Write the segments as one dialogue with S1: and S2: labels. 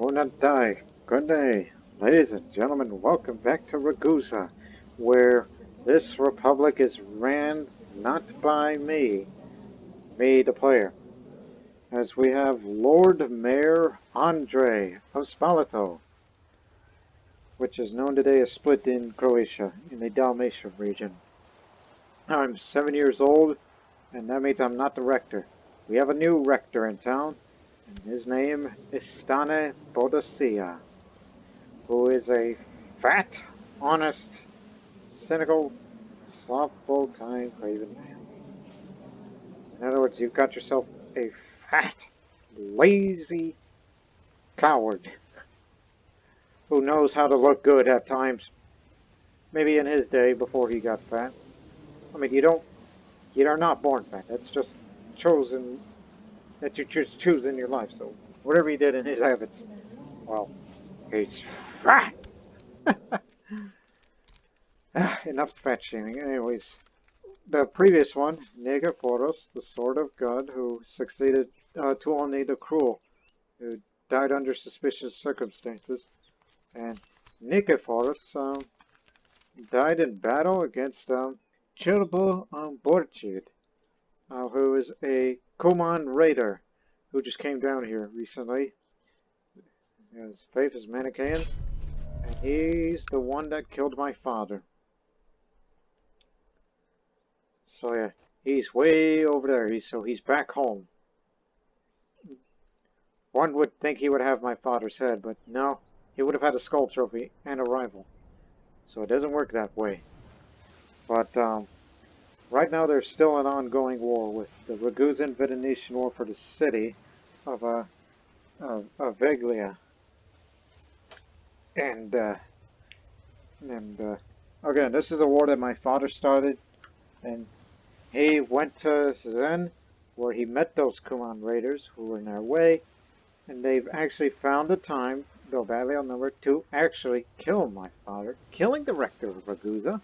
S1: Good day, ladies and gentlemen. Welcome back to Ragusa, where this republic is ran not by me, the player, as we have Lord Mayor Andre of Spalato, which is known today as split in Croatia, in the Dalmatian region. I'm 7 years old, and that means I'm not the rector. We have a new rector in town, and his name is Stane Bodacia, who is a fat, honest, cynical, slothful, kind, craven man. In other words, you've got yourself a fat, lazy coward who knows how to look good at times. Maybe in his day before he got fat. I mean, you are not born fat. That's just chosen, that you choose in your life. So whatever he did in his habits, well, he's fat. Enough fat shaming. Anyways, the previous one, Nichiforus, the Sword of God, who succeeded to only the Cruel, who died under suspicious circumstances, and Nichiforus died in battle against Chilbo Borchid, who is a Cuman raider who just came down here recently. His faith is Manichaean, and he's the one that killed my father. So yeah, he's way over there, so he's back home. One would think he would have my father's head, but no, he would have had a skull trophy and a rival. So it doesn't work that way. But right now there's still an ongoing war with the Ragusan Venetian War for the city of Veglia. And again, this is a war that my father started, and he went to Zen, where he met those Cuman raiders who were in their way, and they've actually found the time, though badly outnumbered, to actually kill my father, killing the Rector of Ragusa.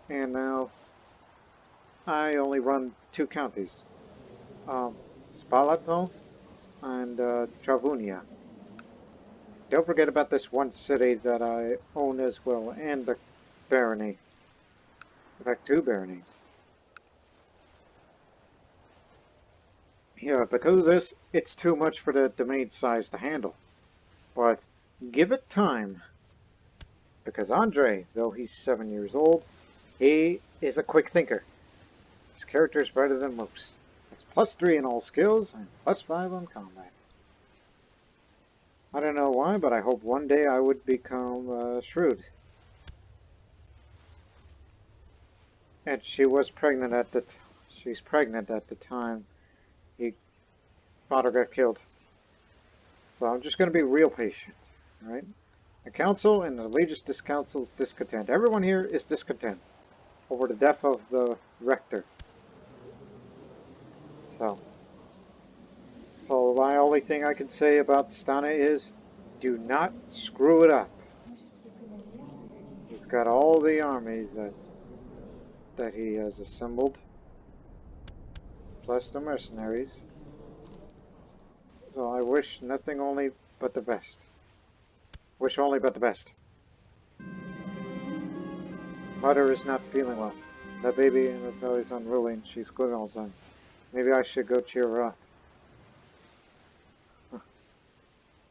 S1: And now I only run 2 counties, Spalato and Travunia. Don't forget about this one city that I own as well, and the barony. In fact, 2 baronies. Yeah, because this, it's too much for the domain size to handle. But give it time. Because Andre, though he's 7 years old, he is a quick thinker. His character is better than most. That's +3 in all skills, and +5 on combat. I don't know why, but I hope one day I would become shrewd. And she was pregnant at the she's pregnant at the time father got killed. So I'm just going to be real patient, alright? The council and the religious council is discontent. Everyone here is discontent over the death of the rector. So my only thing I can say about Stane is, do not screw it up. He's got all the armies that he has assembled, plus the mercenaries. So I wish nothing only but the best. Wish only but the best. Mother is not feeling well. That baby in her belly is unruly and she's squealing all the time. Maybe I should go cheer her up.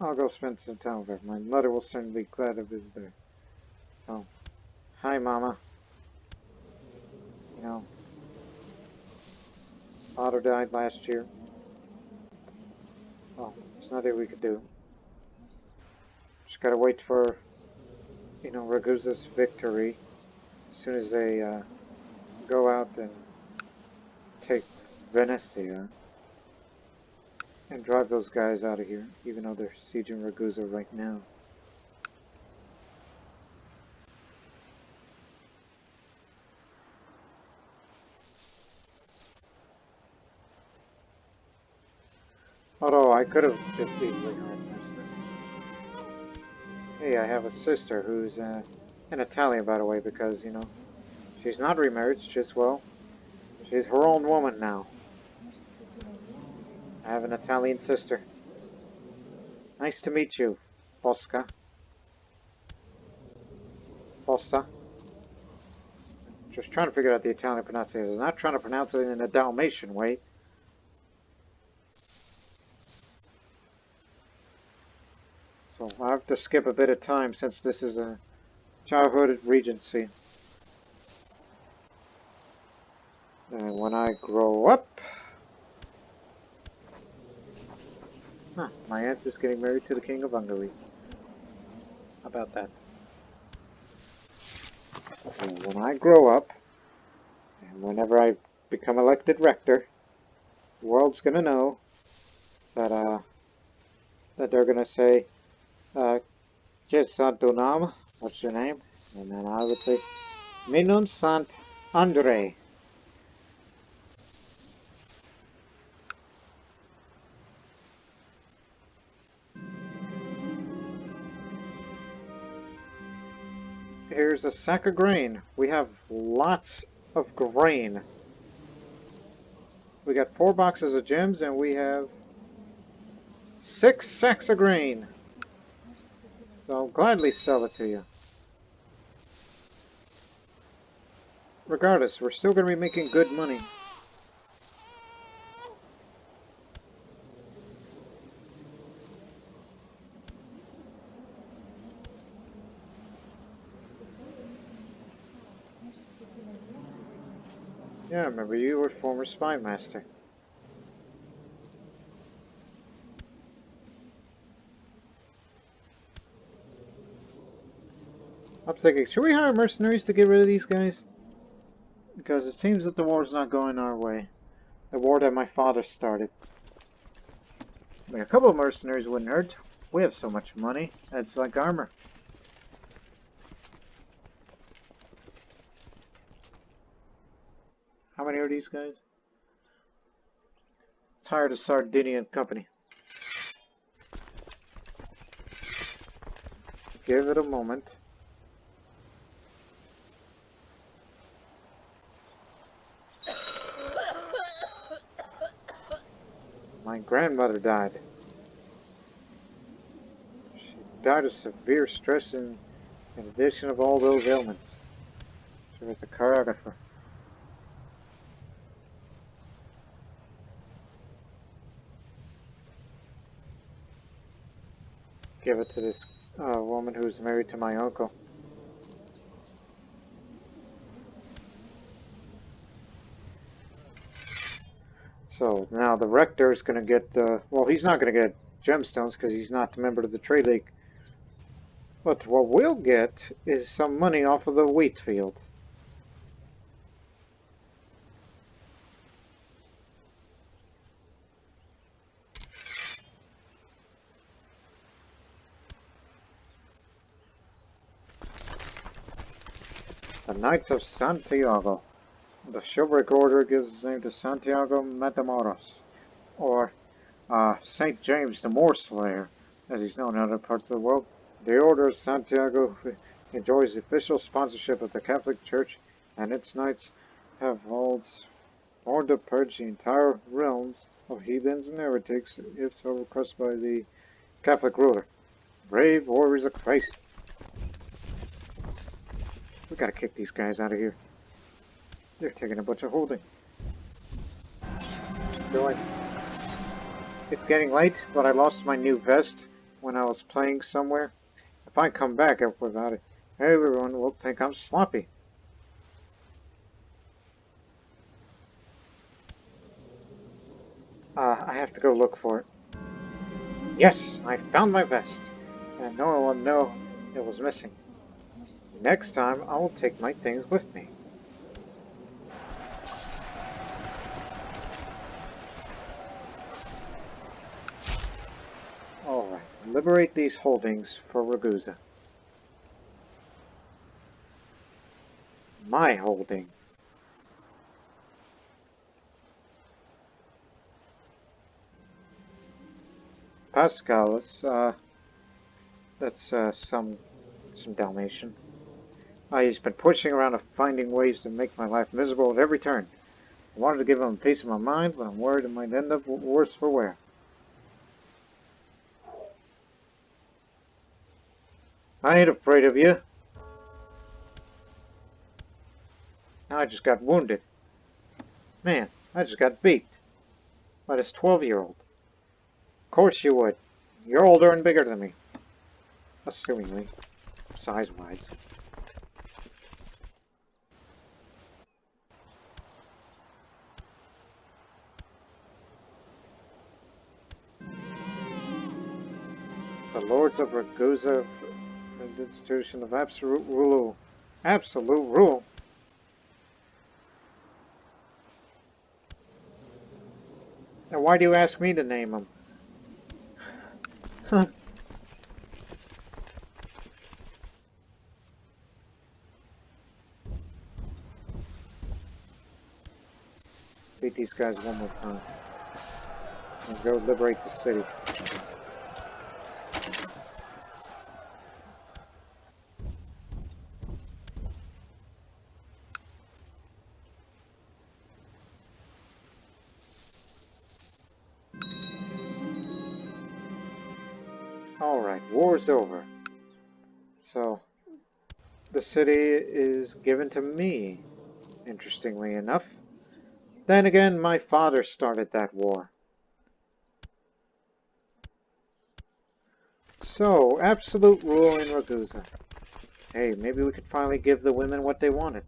S1: I'll go spend some time with her. My mother will certainly be glad to visit her. So, hi Mama. You know, father died last year. Well, there's nothing we could do. Just gotta wait for, Ragusa's victory. As soon as they go out and take Venezia and drive those guys out of here, even though they're sieging Ragusa right now. Although I could have just easily hired mercenary. Hey, I have a sister who's an Italian, by the way, because, she's not remarried, she's her own woman now. I have an Italian sister. Nice to meet you, Fosca. Fossa. Just trying to figure out the Italian pronunciation. I'm not trying to pronounce it in a Dalmatian way. So I have to skip a bit of time since this is a childhood regency. And when I grow up... Huh, my aunt is getting married to the King of Hungary. How about that? And when I grow up, and whenever I become elected rector, the world's gonna know that that they're gonna say, "Qu'est ton nom? What's your name?" And then I would say, "Minun sant Andre." Here's a sack of grain. We have lots of grain. We got 4 boxes of gems and we have 6 sacks of grain. So I'll gladly sell it to you. Regardless, we're still going to be making good money. Yeah, I remember you were former spy master. I'm thinking, should we hire mercenaries to get rid of these guys? Because it seems that the war's not going our way. The war that my father started. I mean, a couple of mercenaries wouldn't hurt. We have so much money. It's like armor. How many are these guys? Let's hire the Sardinian company. Give it a moment. My grandmother died. She died of severe stress in addition of all those ailments. She was a choreographer. Give it to this woman who's married to my uncle. So now the Rector is going to get, well, he's not going to get gemstones because he's not a member of the Trade League. But what we'll get is some money off of the wheat field. The Knights of Santiago. The shipwreck order gives his name to Santiago Matamoros, or Saint James the Moor Slayer, as he's known in other parts of the world. The Order of Santiago enjoys the official sponsorship of the Catholic Church, and its knights have sworn to purge the entire realms of heathens and heretics if so requested by the Catholic ruler. Brave warriors of Christ. We gotta kick these guys out of here. They're taking a bunch of holding. It's getting late, but I lost my new vest when I was playing somewhere. If I come back without it, everyone will think I'm sloppy. I have to go look for it. Yes, I found my vest, and no one will know it was missing. Next time, I will take my things with me. Alright, liberate these holdings for Ragusa. My holding. Pascalis, that's some Dalmatian. He's been pushing around and finding ways to make my life miserable at every turn. I wanted to give him a piece of my mind, but I'm worried it might end up worse for wear. I ain't afraid of you. Now I just got wounded. Man, I just got beat by this 12-year-old. Of course you would. You're older and bigger than me. Assumingly. Size-wise. The Lords of Ragusa, an institution of absolute rule. Absolute rule? Now why do you ask me to name them? Huh. Beat these guys one more time. And go liberate the city. Alright, war's over. So, the city is given to me, interestingly enough. Then again, my father started that war. So, absolute rule in Ragusa. Hey, maybe we could finally give the women what they wanted.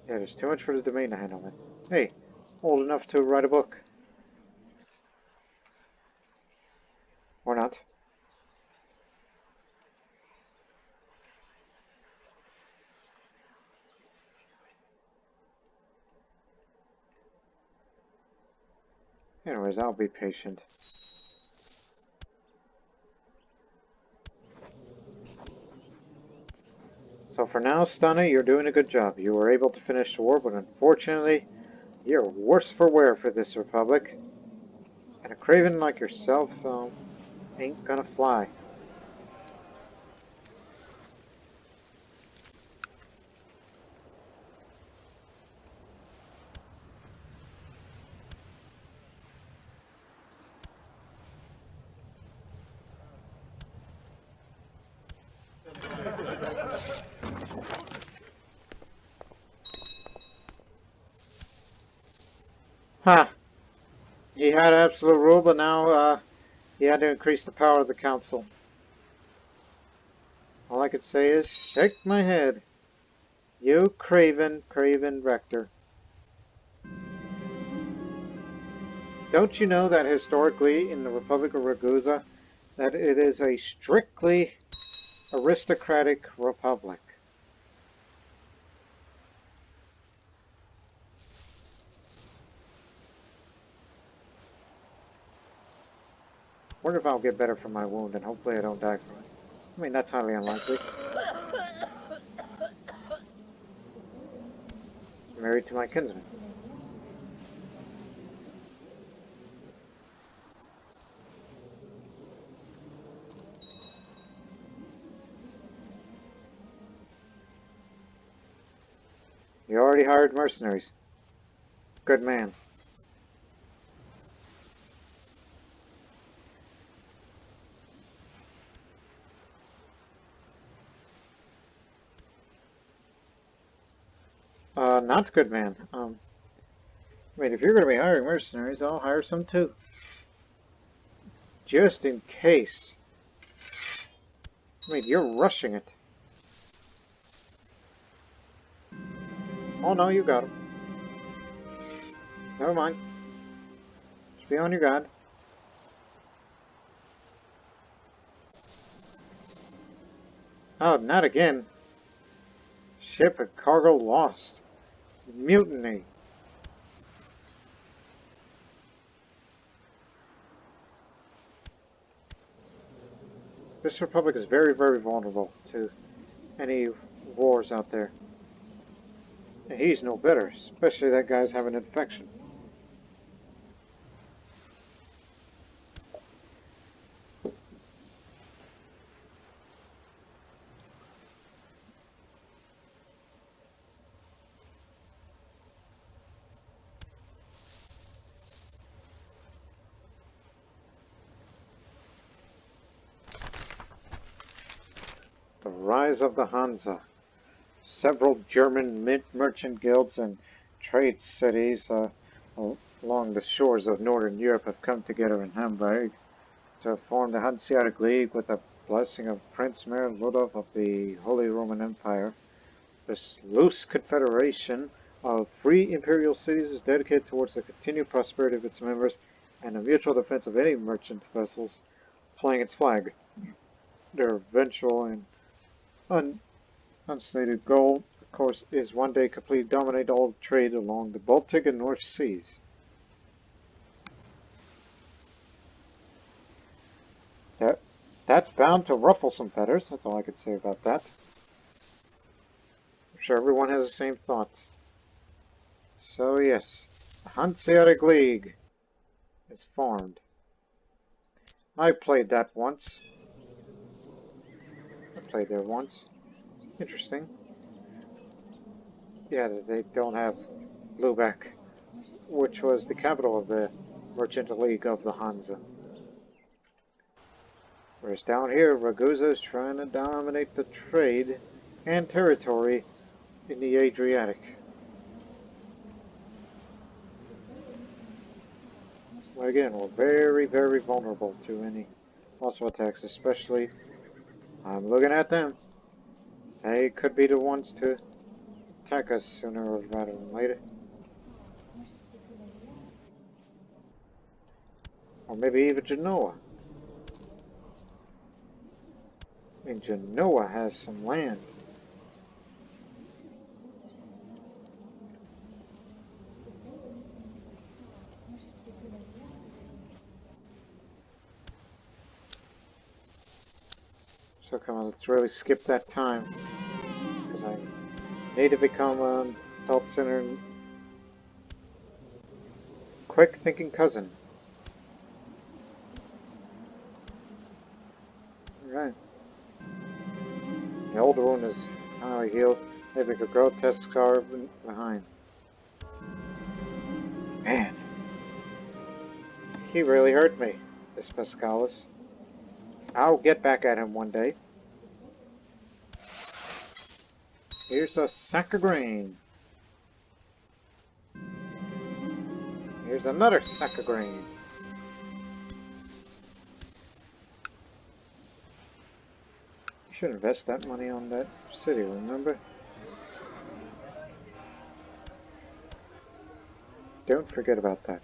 S1: Yeah, there's too much for the domain to handle it. Hey, old enough to write a book. Or not. Anyways, I'll be patient. So for now, Stunna, you're doing a good job. You were able to finish the war, but unfortunately, you're worse for wear for this republic. And a craven like yourself, ain't gonna fly. Ha! He had absolute rule, but now, he had to increase the power of the council. All I could say is, shake my head. You craven Rector. Don't you know that historically in the Republic of Ragusa, that it is a strictly aristocratic republic? Wonder if I'll get better from my wound, and hopefully I don't die from it. I mean, that's highly unlikely. Married to my kinsman. You already hired mercenaries. Good man. Not good man. I mean, if you're going to be hiring mercenaries, I'll hire some too. Just in case. I mean, you're rushing it. Oh no, you got him. Never mind. Just be on your guard. Oh, not again. Ship and cargo lost. Mutiny. This republic is very, very vulnerable to any wars out there. And he's no better, especially that guy's having an infection. The rise of the Hansa. Several German merchant guilds and trade cities along the shores of northern Europe have come together in Hamburg to form the Hanseatic League with the blessing of Prince Mayor Ludov of the Holy Roman Empire. This loose confederation of free imperial cities is dedicated towards the continued prosperity of its members and the mutual defense of any merchant vessels flying its flag. Their eventual and unstated goal, of course, is one day completely dominate all trade along the Baltic and North Seas. That's bound to ruffle some feathers, that's all I could say about that. I'm sure everyone has the same thoughts. So yes, the Hanseatic League is formed. I played that once. I played there once. Interesting. Yeah, they don't have Lubeck, which was the capital of the Merchant League of the Hansa. Whereas down here, Ragusa is trying to dominate the trade and territory in the Adriatic. But again, we're very, very vulnerable to any muscle attacks, especially, I'm looking at them. They could be the ones to attack us sooner rather than later. Or maybe even Genoa. I mean, Genoa has some land. So come on, let's really skip that time. Because I need to become an adult-centered, quick-thinking cousin. Alright. The older one is highly healed, leaving a grotesque scar behind. Man, he really hurt me, this Pascalis. I'll get back at him one day. Here's a sack of grain. Here's another sack of grain. You should invest that money on that city, remember? Don't forget about that.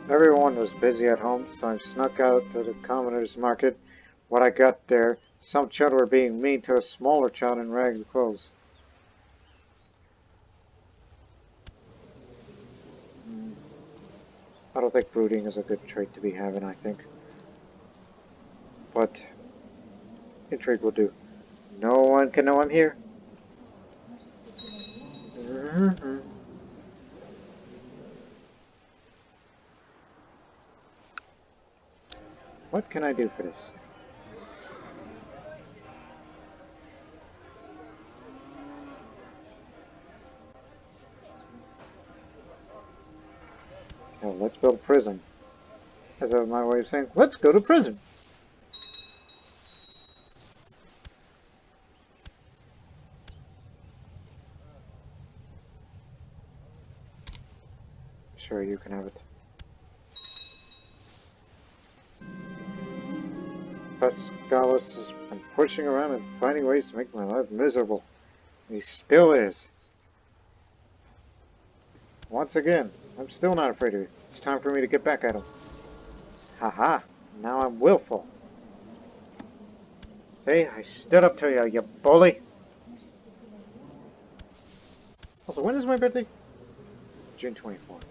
S1: Everyone was busy at home, so I snuck out to the commoner's market. When I got there, some children were being mean to a smaller child in rags and clothes. I don't think brooding is a good trait to be having, I think. But intrigue will do. No one can know I'm here. What can I do for this? Well, let's build a prison. As my way of saying, let's go to prison. Sure, you can have it. Pascalis has been pushing around and finding ways to make my life miserable. He still is. Once again, I'm still not afraid of you. It's time for me to get back at him. Haha, now I'm willful. See, I stood up to you, you bully. Also, when is my birthday? June 24th.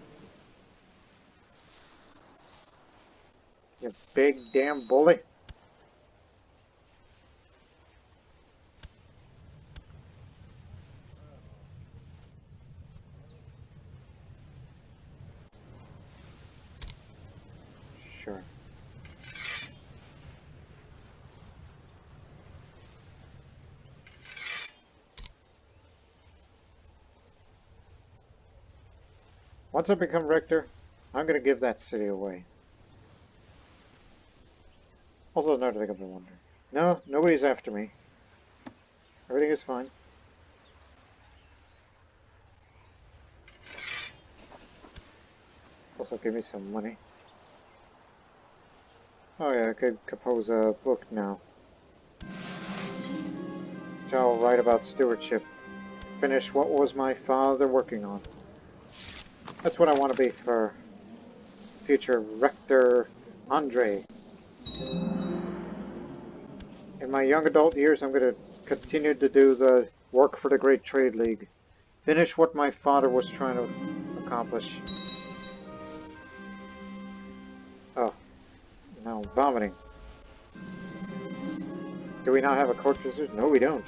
S1: You big damn bully. Sure. Once I become Rector, I'm going to give that city away. Also, another thing I've been wondering. No, nobody's after me. Everything is fine. Also, give me some money. Oh yeah, I could compose a book now. Which I'll write about stewardship. Finish what was my father working on. That's what I want to be for future Rector Andre. In my young adult years, I'm going to continue to do the work for the Great Trade League. Finish what my father was trying to accomplish. Oh, now I'm vomiting. Do we not have a court visitor? No, we don't.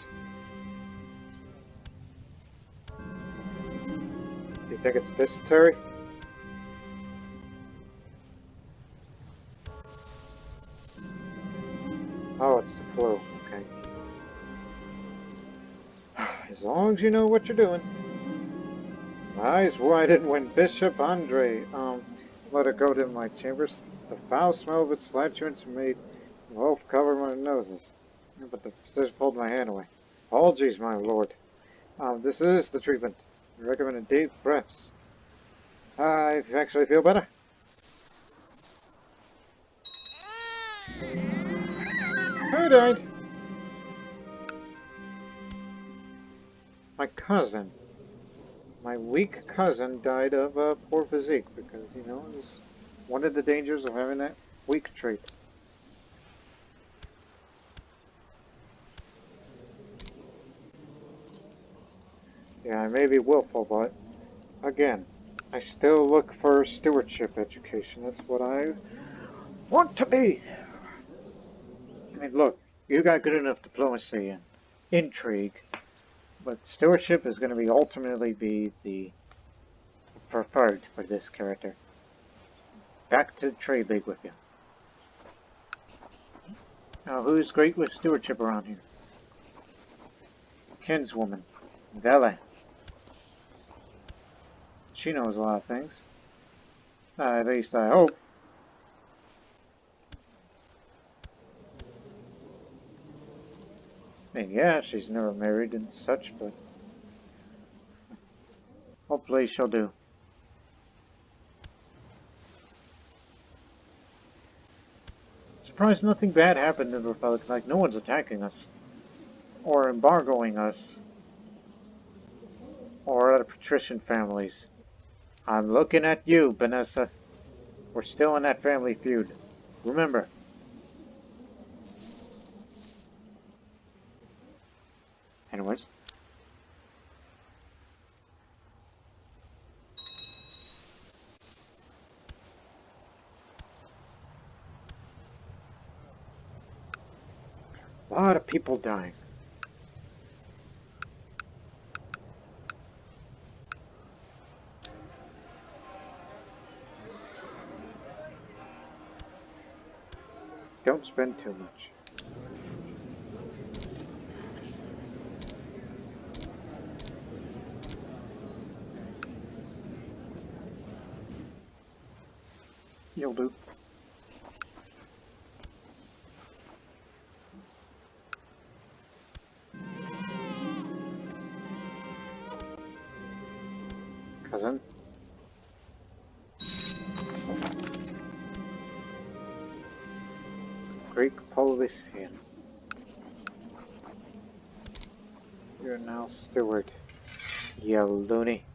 S1: Do you think it's dysentery? Oh, it's the flu. Okay. As long as you know what you're doing. Eyes widened when Bishop Andre, let it go to my chambers. The foul smell of its flatulence made both cover my noses. But the physician pulled my hand away. Apologies, my lord. This is the treatment. I recommend deep breaths. I actually feel better. Who died? My cousin. My weak cousin died of poor physique because, you know, it was one of the dangers of having that weak trait. Yeah, I may be willful, but again, I still look for stewardship education. That's what I want to be. I mean, look, you got good enough diplomacy and intrigue, but stewardship is going to be ultimately be the preferred for this character. Back to the trade league with you. Now, who's great with stewardship around here? Kinswoman, Vela. She knows a lot of things. At least I hope. I mean, yeah, she's never married and such, but hopefully she'll do. Surprised nothing bad happened in the Republic. Like, no one's attacking us. Or embargoing us. Or other patrician families. I'm looking at you, Vanessa. We're still in that family feud. Remember. Anyways. A lot of people dying. Don't spend too much. You'll do. Cousin. Greek Polician. You're now steward. You loony.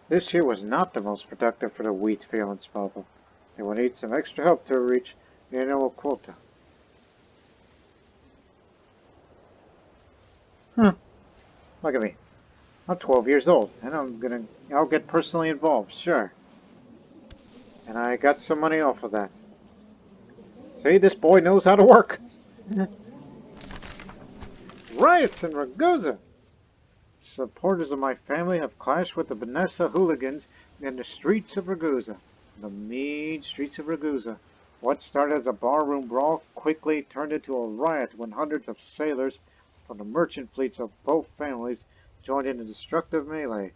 S1: This year was not the most productive for the wheat field in Spalato. They will need some extra help to reach the annual quota. Look at me. I'm 12 years old, and I'll get personally involved, sure. And I got some money off of that. See, this boy knows how to work. Riots in Ragusa. Supporters of my family have clashed with the Vanessa hooligans in the streets of Ragusa. The mean streets of Ragusa. What started as a barroom brawl quickly turned into a riot when hundreds of sailors from the merchant fleets of both families joined in a destructive melee.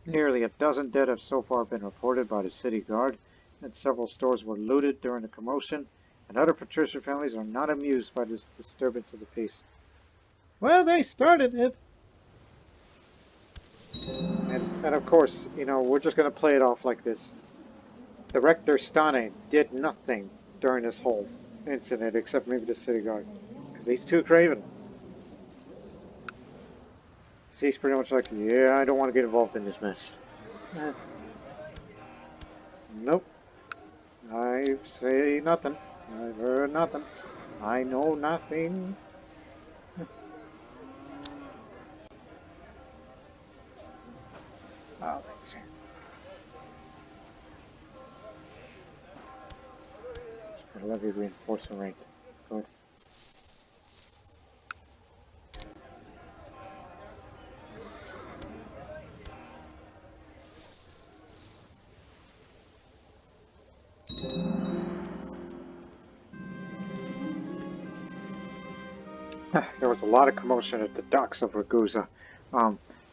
S1: Nearly a dozen dead have so far been reported by the city guard, and several stores were looted during the commotion, and other patrician families are not amused by this disturbance of the peace. Well, they started it. And of course, you know, we're just going to play it off like this. The Rector Stane did nothing during this whole incident except maybe the city guard. Because he's too craven. He's pretty much like, yeah, I don't want to get involved in this mess. Nope. I say nothing. I've heard nothing. I know nothing. Oh, that's it. It's for levy reinforcement rate. Good. There was a lot of commotion at the docks of Ragusa.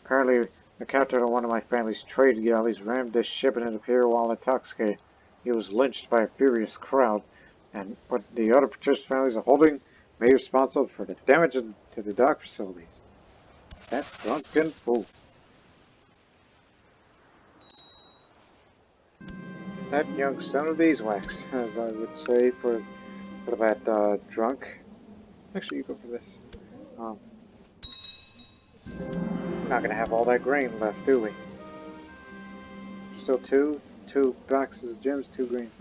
S1: Apparently, the captain of one of my family's trade galleys rammed this ship into the pier while intoxicated. He was lynched by a furious crowd, but the other Patrician families are holding me responsible for the damage to the dock facilities. That drunken fool. That young son of beeswax, as I would say for that drunk. Actually, you go for this. We're not gonna have all that grain left, do we? Still two boxes of gems, 2 grains.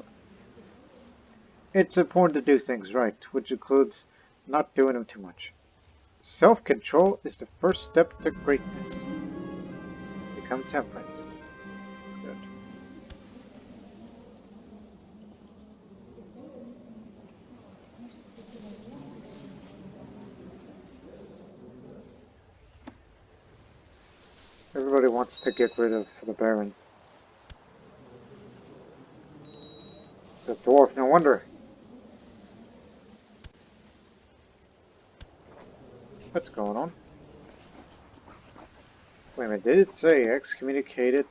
S1: It's important to do things right, which includes not doing them too much. Self-control is the first step to greatness. Become temperate. That's good. Everybody wants to get rid of the Baron. The dwarf, no wonder. What's going on? Wait a minute, did it say excommunicated?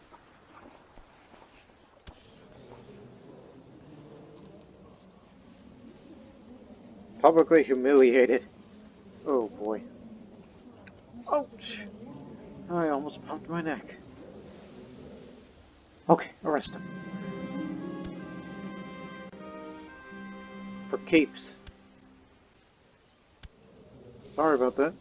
S1: Publicly humiliated. Oh boy. Ouch! I almost popped my neck. Okay, arrest him. For keeps. Sorry about that.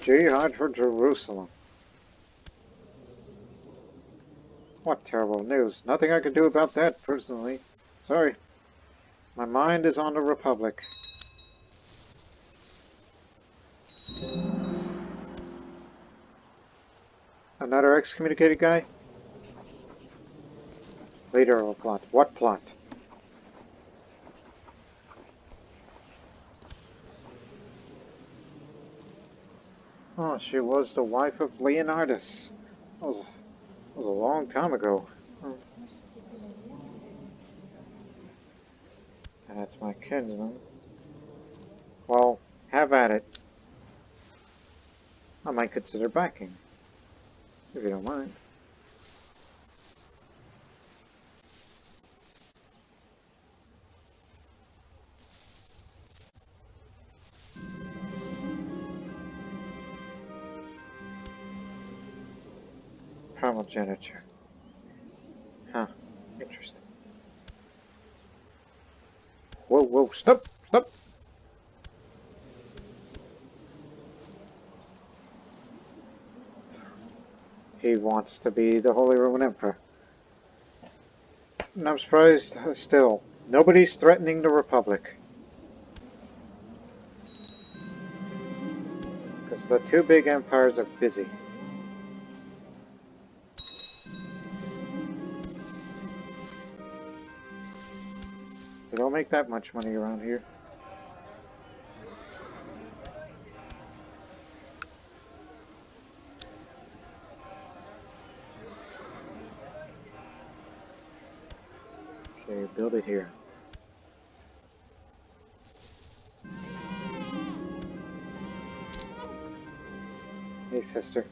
S1: Jihad for Jerusalem. What terrible news. Nothing I can do about that, personally. Sorry. My mind is on the Republic. Another excommunicated guy? Leader of a plot. What plot? Oh, she was the wife of Leonardus. That was a long time ago. And that's my kinsman. Well, have at it. I might consider backing. If you don't mind. Primogeniture. Huh. Interesting. Whoa, whoa, stop! Stop! He wants to be the Holy Roman Emperor. And I'm surprised still. Nobody's threatening the Republic. Because the two big empires are busy. We don't make that much money around here. Okay, build it here. Hey, sister.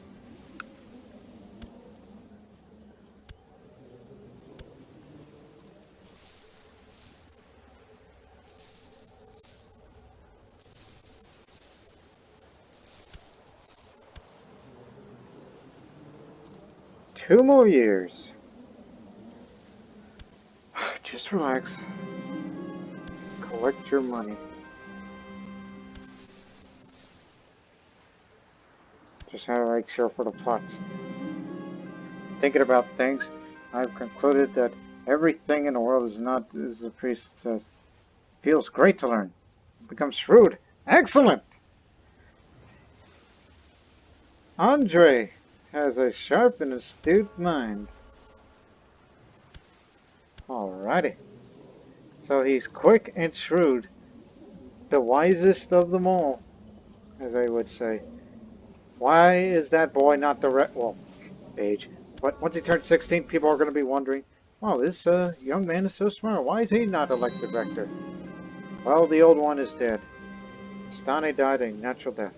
S1: 2 more years. Just relax. Collect your money. Just how to make sure for the plots. Thinking about things, I've concluded that everything in the world is not as the priest says. Feels great to learn. Become shrewd. Excellent! Andre has a sharp and astute mind. Alrighty. So he's quick and shrewd. The wisest of them all, as I would say. Why is that boy not the well, age. But once he turns 16, people are going to be wondering, wow, this young man is so smart. Why is he not elected rector? Well, the old one is dead. Stane died a natural death.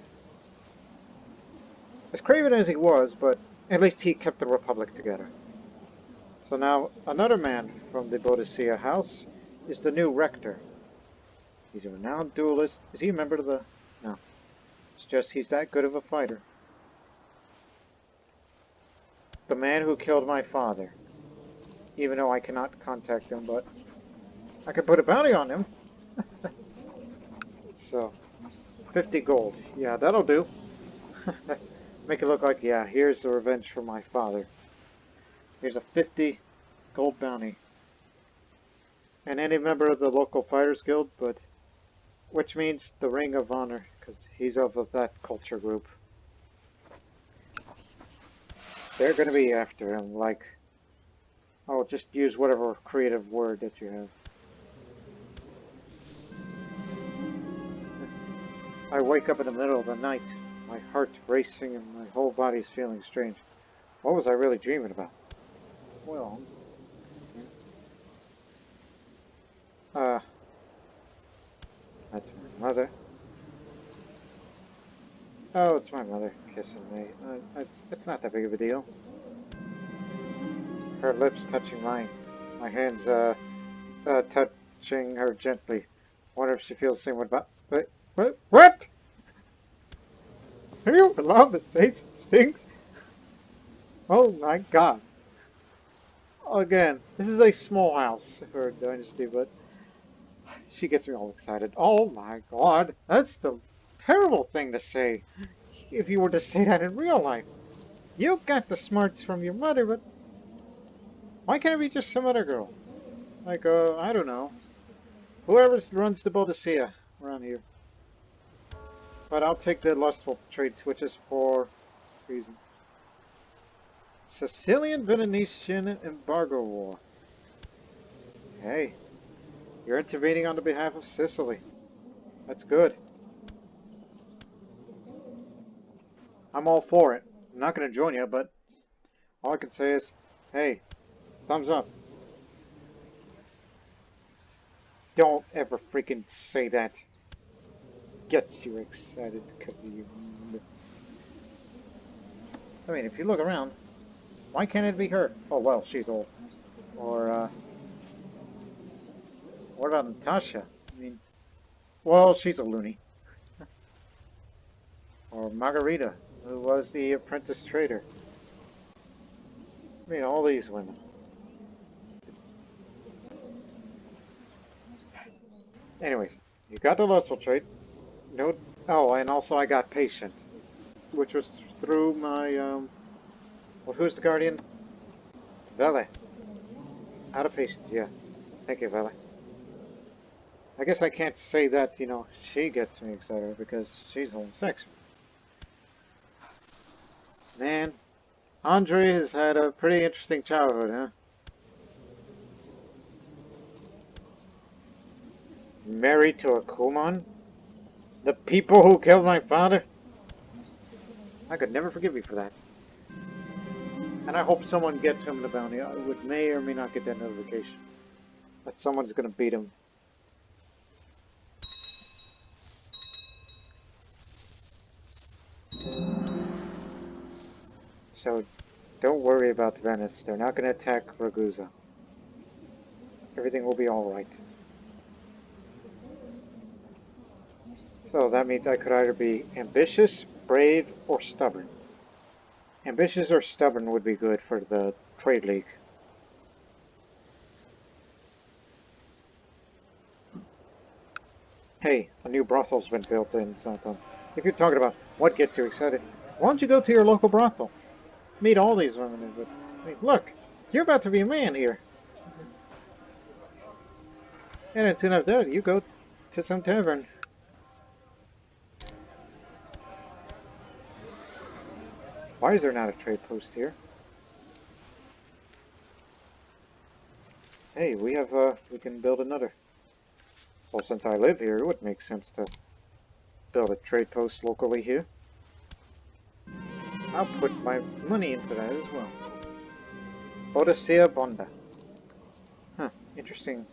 S1: As craven as he was, but at least he kept the Republic together. So now, another man from the Bodicea house is the new rector. He's a renowned duelist. Is he a member of the... No. It's just he's that good of a fighter. The man who killed my father. Even though I cannot contact him, but I can put a bounty on him. So, 50 gold. Yeah, that'll do. Make it look like, yeah, here's the revenge for my father. Here's a 50 gold bounty. And any member of the local fighters guild, but which means the Ring of Honor, because he's of that culture group. They're going to be after him, like, oh, just use whatever creative word that you have. I wake up in the middle of the night, my heart racing and my whole body's feeling strange. What was I really dreaming about? Well, that's my mother. Oh, it's my mother kissing me. It's not that big of a deal. Her lips touching mine. My hands, touching her gently. Wonder if she feels the same way about... Wait, what? Are you allowed to say such things? Oh my god. Again, this is a small house for a dynasty, but she gets me all excited. Oh my god, that's the terrible thing to say. If you were to say that in real life. You got the smarts from your mother, but why can't it be just some other girl? Like, I don't know. Whoever runs the Bodicea around here. But I'll take the lustful trait, which is for reasons. Sicilian-Venetian embargo war. Hey, you're intervening on the behalf of Sicily. That's good. I'm all for it. I'm not going to join you, but all I can say is, hey, thumbs up. Don't ever freaking say that. Gets you excited because you... I mean, if you look around, why can't it be her? Oh, well, she's old. Or, what about Natasha? I mean, well, she's a loony. Or Margarita, who was the apprentice trader. I mean, all these women. Anyways, you got the lustful trait. No, oh, and also I got patient, which was through my, well, who's the guardian? Vele. Out of patience, yeah. Thank you, Vele. I guess I can't say that, you know, she gets me excited because she's homosexual. Man, Andre has had a pretty interesting childhood, huh? Married to a Cuman? The people who killed my father? I could never forgive you for that. And I hope someone gets him the bounty. I may or may not get that notification. That someone's gonna beat him. So, don't worry about Venice. They're not gonna attack Ragusa. Everything will be alright. So that means I could either be ambitious, brave, or stubborn. Ambitious or stubborn would be good for the trade league. Hey, a new brothel's been built in something. If you're talking about what gets you excited, why don't you go to your local brothel? Meet all these women. I mean, look, you're about to be a man here. And it's enough that you go to some tavern. Why is there not a trade post here? Hey, we can build another. Well, since I live here, it would make sense to build a trade post locally here. I'll put my money into that as well. Bodicea Bonda. Huh, interesting.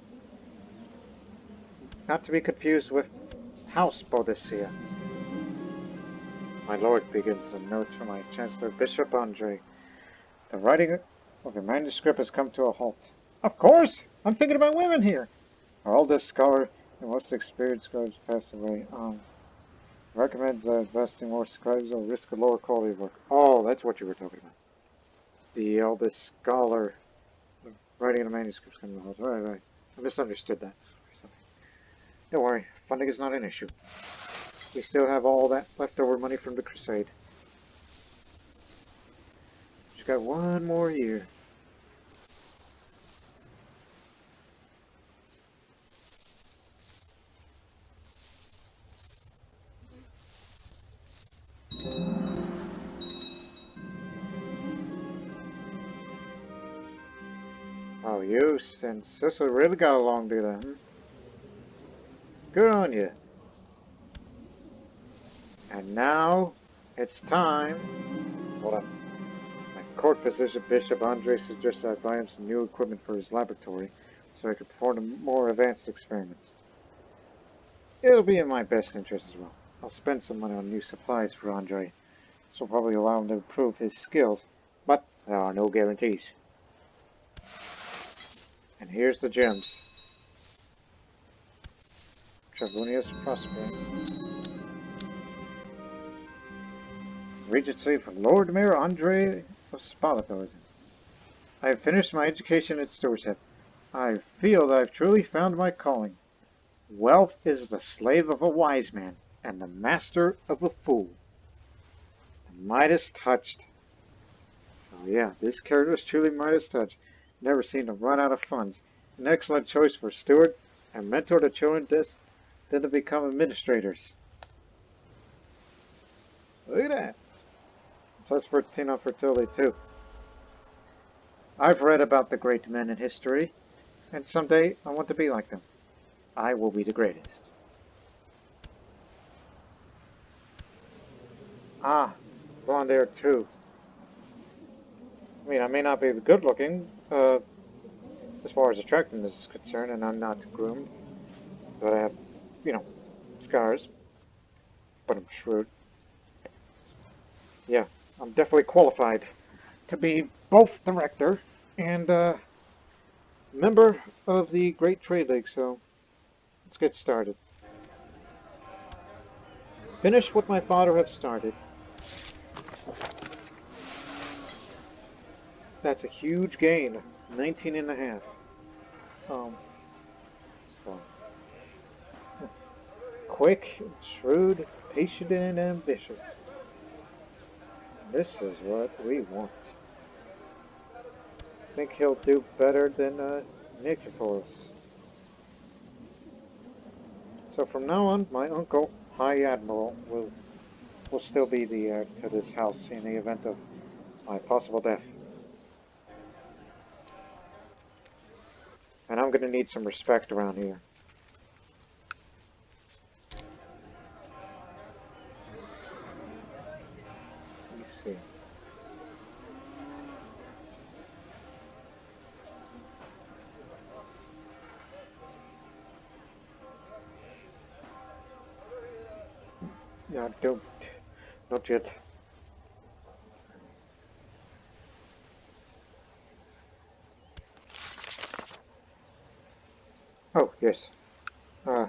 S1: Not to be confused with House Bodicea. My lord, begins the notes from my Chancellor Bishop Andre. The writing of the manuscript has come to a halt. Of course! I'm thinking about women here! Our oldest scholar and most experienced scribes passed away. Recommends investing more scribes or risk a lower quality of work. Oh, that's what you were talking about. The eldest scholar writing the manuscripts coming to a halt. Right. I misunderstood that. Sorry. Don't worry, funding is not an issue. We still have all that leftover money from the crusade. Just got one more year. Oh, you and Sissel really got along together, huh? Good on you. And now, it's time. Hold on. My court physician Bishop Andre suggested I buy him some new equipment for his laboratory so I could perform more advanced experiments. It'll be in my best interest as well. I'll spend some money on new supplies for Andre. This will probably allow him to improve his skills, but there are no guarantees. And here's the gems. Trevunius Prosper. Regency from Lord Mayor Andre of Spalato. I have finished my education at stewardship. I feel that I've truly found my calling. Wealth is the slave of a wise man, and the master of a fool. The Midas touched. So yeah, this character is truly Midas touched. Never seemed to run out of funds. An excellent choice for steward and mentor to children then to become administrators. Look at that. Plus 14 on fertility too. I've read about the great men in history, and someday I want to be like them. I will be the greatest. Ah, blonde hair too. I mean, I may not be good looking, as far as attractiveness is concerned, and I'm not groomed, but I have, scars, but I'm shrewd. Yeah, I'm definitely qualified to be both the Rector and member of the Great Trade League, so let's get started. Finish what my father have started. That's a huge gain, 19 and a half. So quick, shrewd, patient, and ambitious. This is what we want. I think he'll do better than Nichiforus. So from now on, my uncle, High Admiral, will still be the heir to this house in the event of my possible death. And I'm going to need some respect around here. Let me see. No, don't. Not yet. Oh, yes. The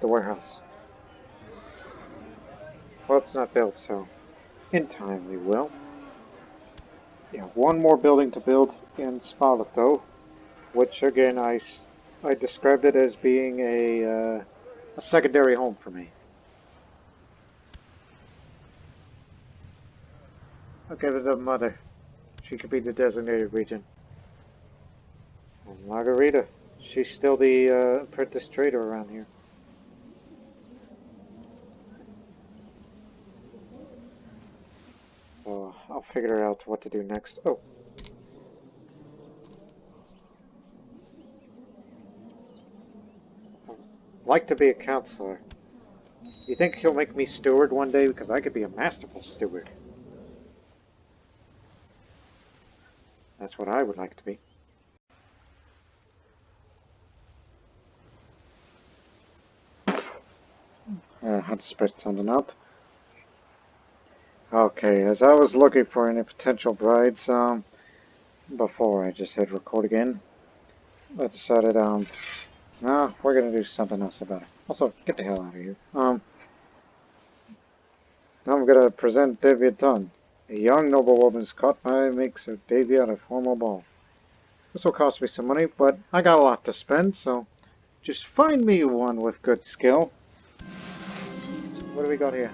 S1: warehouse. Well, it's not built, so in time we will. Yeah, one more building to build in Spalato, which again I described it as being a secondary home for me. I'll give it to Mother. She could be the designated region. And Margarita, she's still the apprentice trader around here. So I'll figure out what to do next. Oh. I'd like to be a counselor. You think he'll make me steward one day? Because I could be a masterful steward. That's what I would like to be. I had to spit something out. Okay, as I was looking for any potential brides, before I just hit record again, I decided, no, we're gonna do something else about it. Also, get the hell out of here. Now I'm gonna present Deviatan. A young noblewoman's caught by makes her debut at a formal ball. This will cost me some money, but I got a lot to spend, so just find me one with good skill. What do we got here?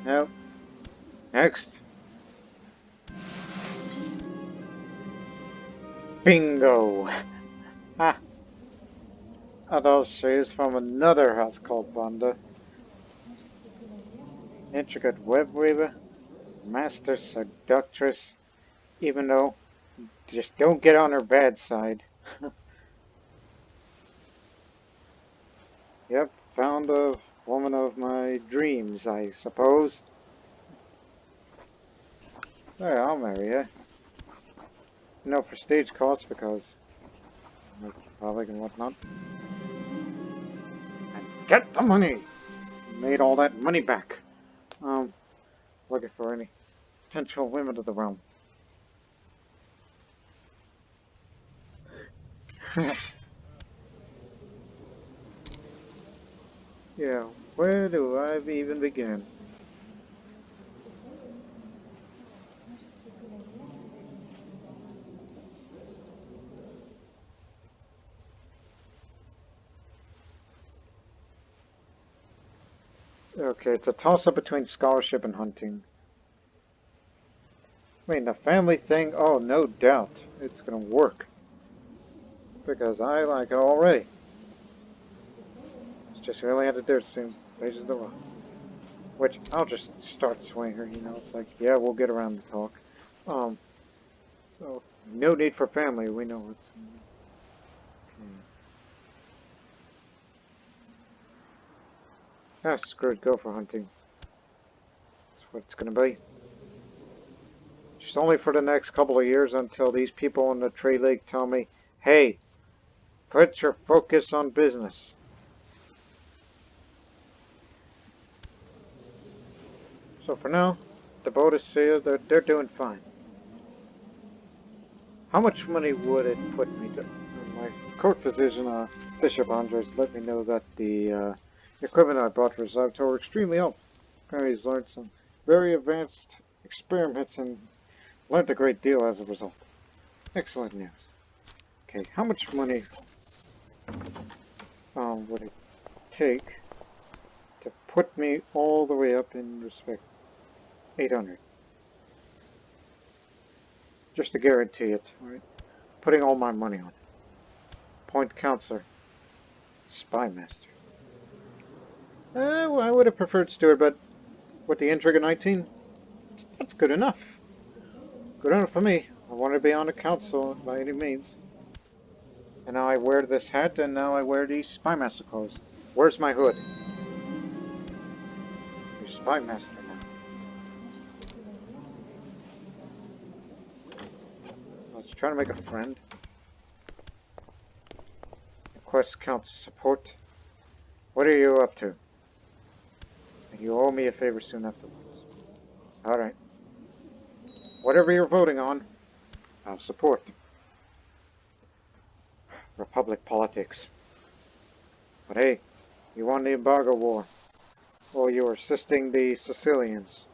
S1: Nope. Next. Bingo! Ha! Are those shoes from another house called Bonda? Intricate web weaver, master seductress, even though just don't get on her bad side. Yep, found the woman of my dreams, I suppose. Yeah, I'll marry her. No prestige costs because Republic and whatnot. And get the money! Made all that money back. Looking for any potential women of the realm. Yeah, where do I even begin? Okay, it's a toss-up between scholarship and hunting. I mean, the family thing, oh, no doubt it's gonna work. Because I like her already. It's just really had to do soon. Raises the rock. Which, I'll just start swinging her, you know, it's like, yeah, we'll get around to talk. So, no need for family, we know it's... Ah, screw it, go for hunting. That's what it's gonna be. Just only for the next couple of years until these people in the Trade League tell me, hey, put your focus on business. So for now, the boat is sealed, they're doing fine. How much money would it put me to... My court physician, Bishop Andres, let me know that the equipment I bought for his laboratory were extremely helpful. Apparently he's learned some very advanced experiments and learned a great deal as a result. Excellent news. Okay, how much money would it take to put me all the way up in respect? 800. Just to guarantee it, right? Putting all my money on it. Point counselor. Spy master. Well, I would have preferred Stewart, but with the intrigue of 19, that's good enough. Good enough for me. I want to be on the council by any means. And now I wear this hat, and now I wear these spy master clothes. Where's my hood? You're spy master now. I was trying to make a friend. Quest counts support. What are you up to? You owe me a favor soon afterwards. Alright. Whatever you're voting on, I'll support. Republic politics. But hey, you won the embargo war. Or you're assisting the Sicilians.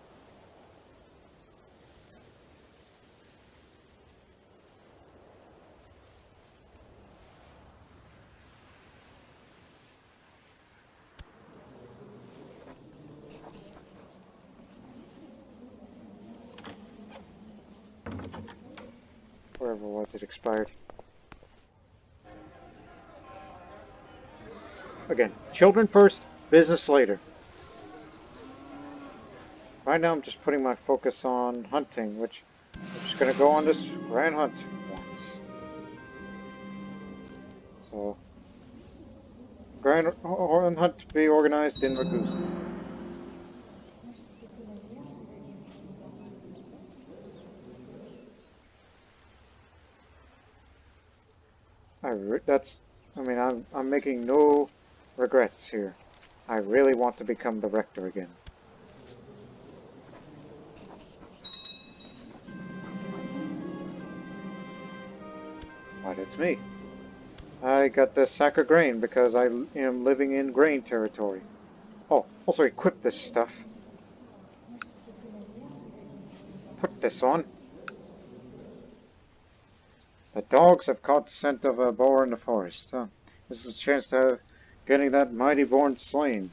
S1: Wherever it was, it expired. Again, children first, business later. Right now I'm just putting my focus on hunting, which I'm just going to go on this grand hunt once. So, grand hunt to be organized in Ragusa. I'm making no regrets here. I really want to become the Rector again. But it's me. I got this sack of grain because I am living in grain territory. Oh, also equip this stuff. Put this on. The dogs have caught the scent of a boar in the forest. Huh? This is a chance to getting that mighty boar slain.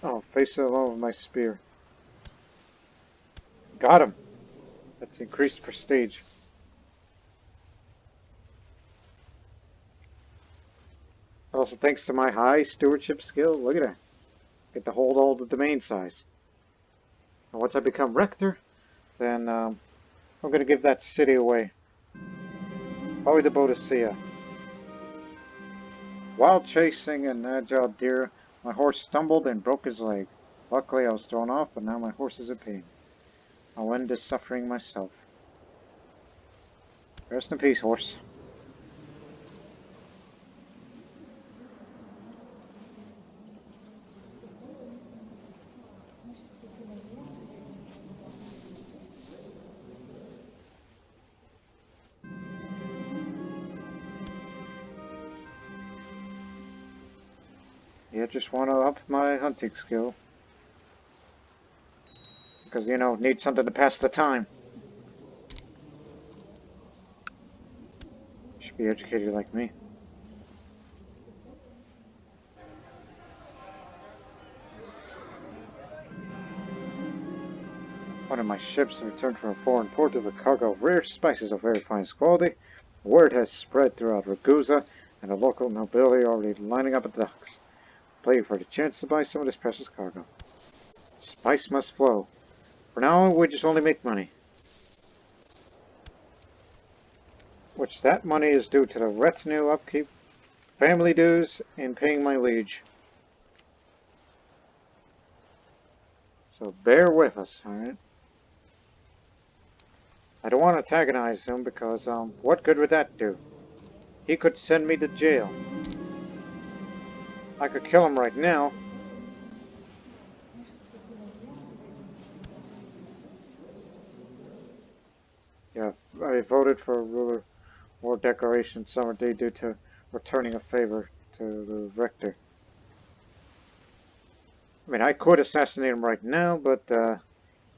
S1: Oh, face it alone with my spear. Got him. That's increased prestige. Also, thanks to my high stewardship skill, look at that. Get to hold all the domain size. And once I become Rector, then I'm going to give that city away. Probably to Bodicea. While chasing an agile deer, my horse stumbled and broke his leg. Luckily, I was thrown off, but now my horse is in pain. I'll end this suffering myself. Rest in peace, horse. Yeah, just want to up my hunting skill. Because, you know, need something to pass the time. Should be educated like me. One of my ships returned from a foreign port with a cargo of rare spices of very fine quality. Word has spread throughout Ragusa, and the local nobility are already lining up at the docks, playing for the chance to buy some of this precious cargo. Spice must flow. For now, we just only make money. Which that money is due to the retinue upkeep, family dues, and paying my liege. So bear with us, alright? I don't want to antagonize him because, what good would that do? He could send me to jail. I could kill him right now. Yeah, I voted for a ruler war declaration summer day due to returning a favor to the Rector. I mean, I could assassinate him right now, but,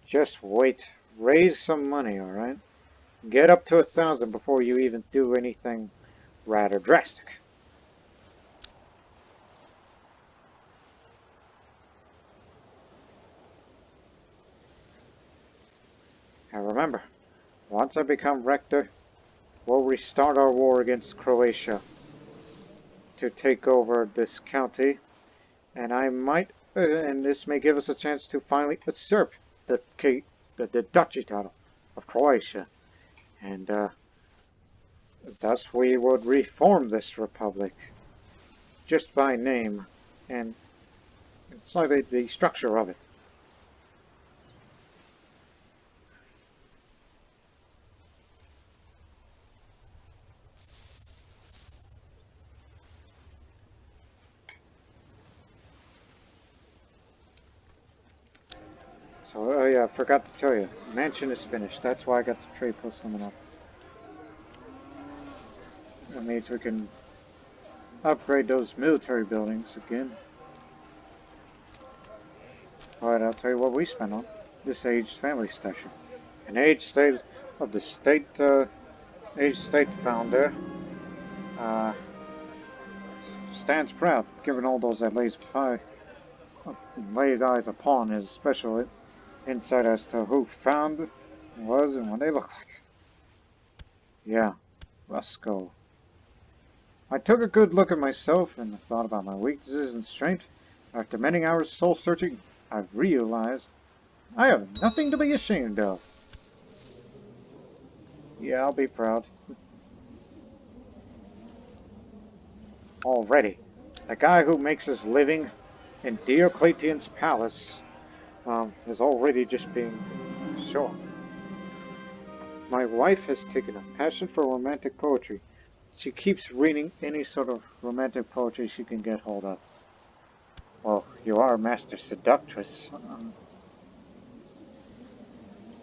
S1: just wait. Raise some money, alright? Get up to 1,000 before you even do anything rather drastic. And remember, once I become Rector, we'll restart our war against Croatia to take over this county, and I might, and this may give us a chance to finally usurp the duchy title of Croatia, and thus we would reform this republic just by name, and it's like the structure of it. So, oh yeah, I forgot to tell you, mansion is finished. That's why I got the trade post coming up. That means we can upgrade those military buildings again. Alright, I'll tell you what we spent on. This aged family station. An aged state of the state, aged state founder, stands proud, given all those that lays eyes upon his special insight as to who found was and what they look like. Yeah, Roscoe. I took a good look at myself and thought about my weaknesses and strengths. After many hours soul searching, I've realized I have nothing to be ashamed of. Yeah, I'll be proud. Already, the guy who makes his living in Diocletian's palace is already just being sure. My wife has taken a passion for romantic poetry. She keeps reading any sort of romantic poetry she can get hold of. Well, you are a master seductress,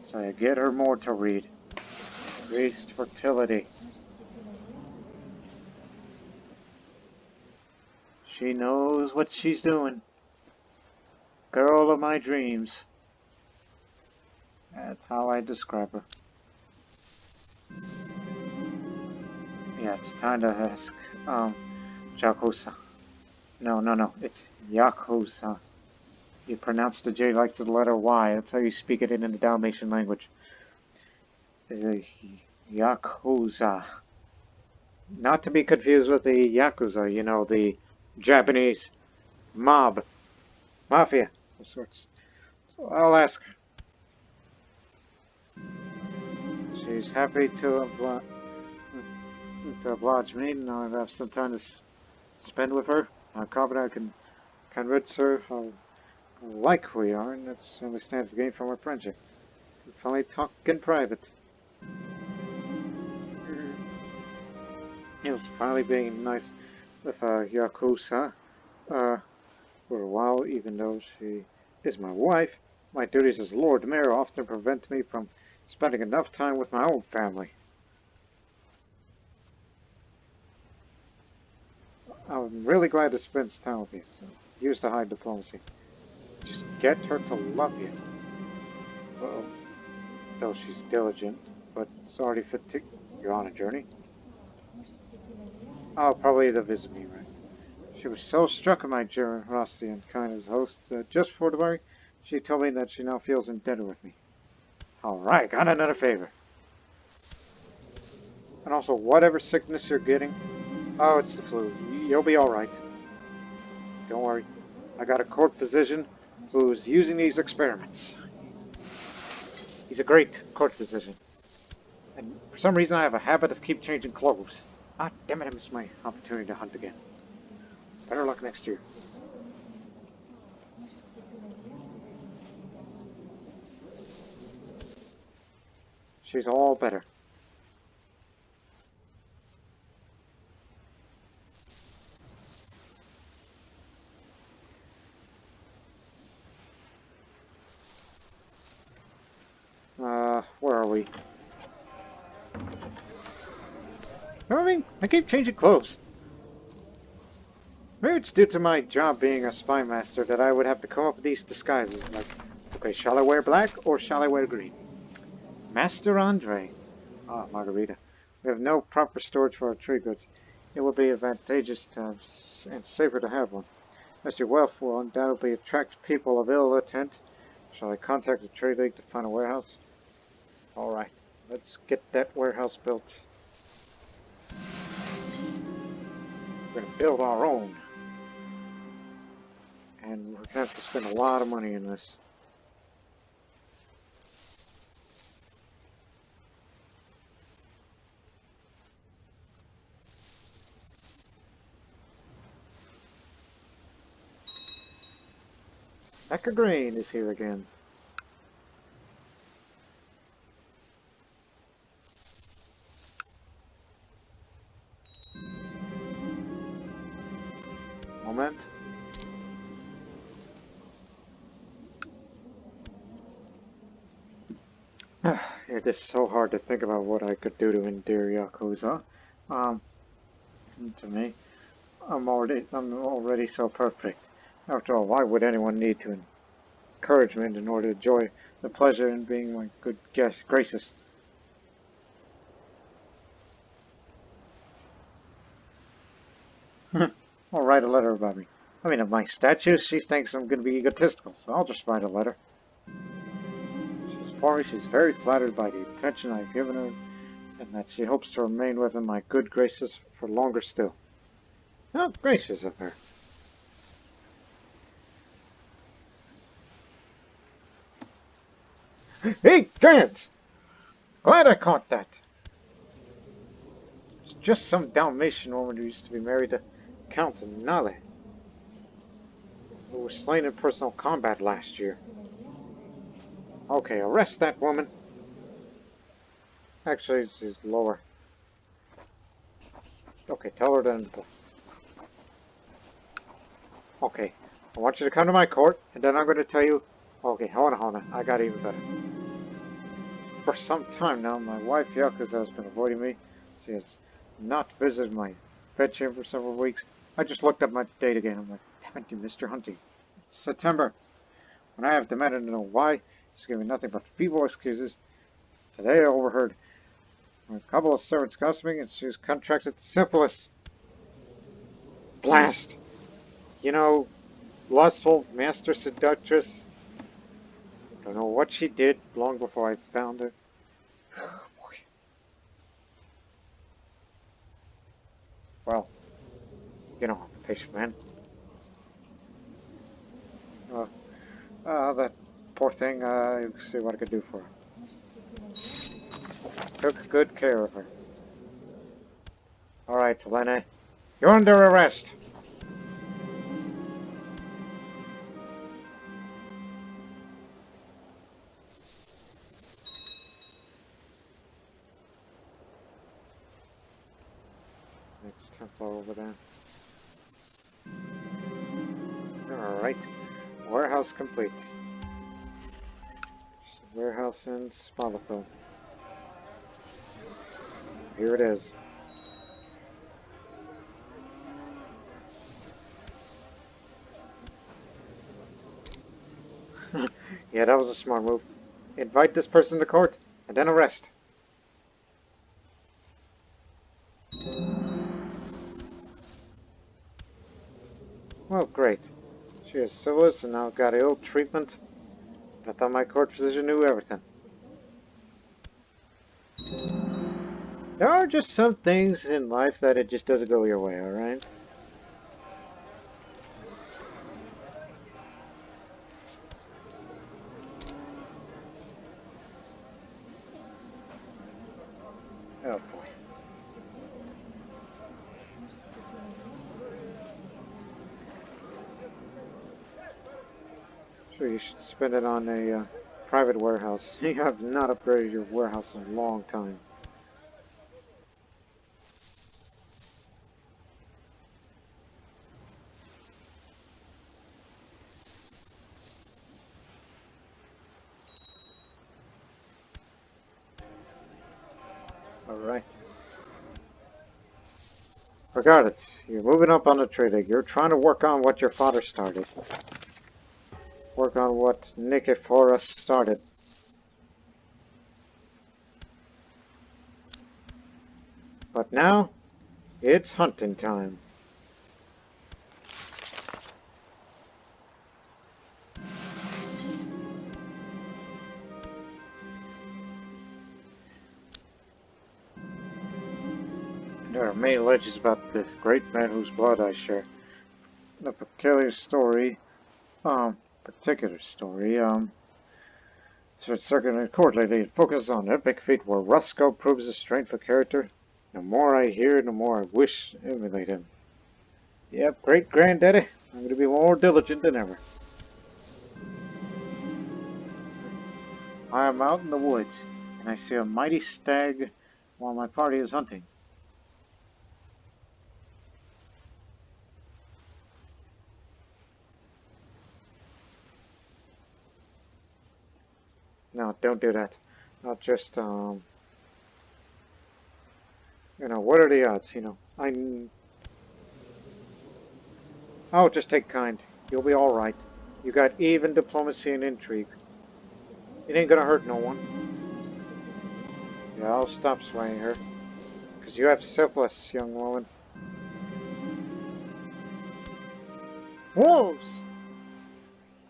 S1: so I get her more to read. Increased fertility. She knows what she's doing. Girl of my dreams. That's how I describe her. Yeah, it's time to ask, Jakusa. No, it's Yakuza. You pronounce the J like the letter Y. That's how you speak it in the Dalmatian language. Is a Yakuza. Not to be confused with the Yakuza, you know, the Japanese mob, mafia of sorts. So I'll ask her. She's happy to oblige me. Now I have some time to spend with her. I'm confident I can convince her how alike we are, and that she understands the game from our friendship. We finally talk in private. It was finally being nice with Yakuza for a while, even though she is my wife. My duties as Lord Mayor often prevent me from spending enough time with my own family. I'm really glad to spend time with you, so use the high diplomacy. Just get her to love you. Well, though she's diligent, but it's already fatigued. You're on a journey? Oh, probably to visit me, right? She was so struck with my generosity and kindness as host that just for the worry, she told me that she now feels indebted with me. Alright, got another favor. And also, whatever sickness you're getting, oh, it's the flu. You'll be alright. Don't worry. I got a court physician who's using these experiments. He's a great court physician. And for some reason I have a habit of keep changing clothes. Ah, damn it, I missed my opportunity to hunt again. Better luck next year. She's all better. Where are we? I keep changing clothes. Maybe it's due to my job being a spy master that I would have to come up with these disguises. Like, okay, shall I wear black or shall I wear green? Master Andre. Ah, Margarita. We have no proper storage for our trade goods. It would be advantageous to have, and safer to have one. As your wealth will undoubtedly attract people of ill intent. Shall I contact the trade league to find a warehouse? Alright, let's get that warehouse built. We're going to build our own. And we're going to have to spend a lot of money in this. Becca Green is here again. Moment. It is so hard to think about what I could do to endear Yakuza. To me, I'm already so perfect. After all, why would anyone need to encouragement in order to enjoy the pleasure in being my good graces? I'll write a letter about me. I mean, of my statues, she thinks I'm going to be egotistical, so I'll just write a letter. She's for me. She's very flattered by the attention I've given her, and that she hopes to remain within my good graces for longer still. How gracious of her. Hey, Gantz! Glad I caught that. It's just some Dalmatian woman who used to be married to Count Nale, who was slain in personal combat last year. Okay, arrest that woman. Actually, she's lower. Okay, tell her to... Okay, I want you to come to my court, and then I'm going to tell you... Okay, hold on. I got even better. For some time now, my wife Yakuza has been avoiding me. She has not visited my bedchamber for several weeks. I just looked up my date again. I'm like, damn it, you Mr. Hunting. It's September. When I have demanded to know why, she's giving nothing but feeble excuses. Today I overheard a couple of servants gossiping, and she was contracted syphilis. Blast! You know, lustful master seductress. Don't know what she did long before I found her. Well, you know, I'm a patient man. That poor thing, see what I could do for her. Took good care of her. Alright, Lene, you're under arrest. Next Templar over there. Alright, warehouse complete. Warehouse in Spalato. Here it is. Yeah, that was a smart move. Invite this person to court, and then arrest. Well, great. She has syphilis and now got ill treatment. I thought my court physician knew everything. There are just some things in life that it just doesn't go your way, alright? Oh boy. Sure, you should spend it on a private warehouse. You have not upgraded your warehouse in a long time. Alright. Regardless, you're moving up on the trade league. You're trying to work on what your father started. Work on what Nichiforus started. But now, it's hunting time. There are many legends about the great man whose blood I share. The particular story, so it's circulating court lately. It focuses on epic feat where Roscoe proves his strength of character. The more I hear, the more I wish to emulate him. Yep, great granddaddy. I'm going to be more diligent than ever. I am out in the woods, and I see a mighty stag while my party is hunting. No, don't do that. Not just, you know, what are the odds, you know? Oh, just take kind. You'll be alright. You got even diplomacy and intrigue. It ain't gonna hurt no one. Yeah, I'll stop swaying her. Because you have syphilis, young woman. Wolves!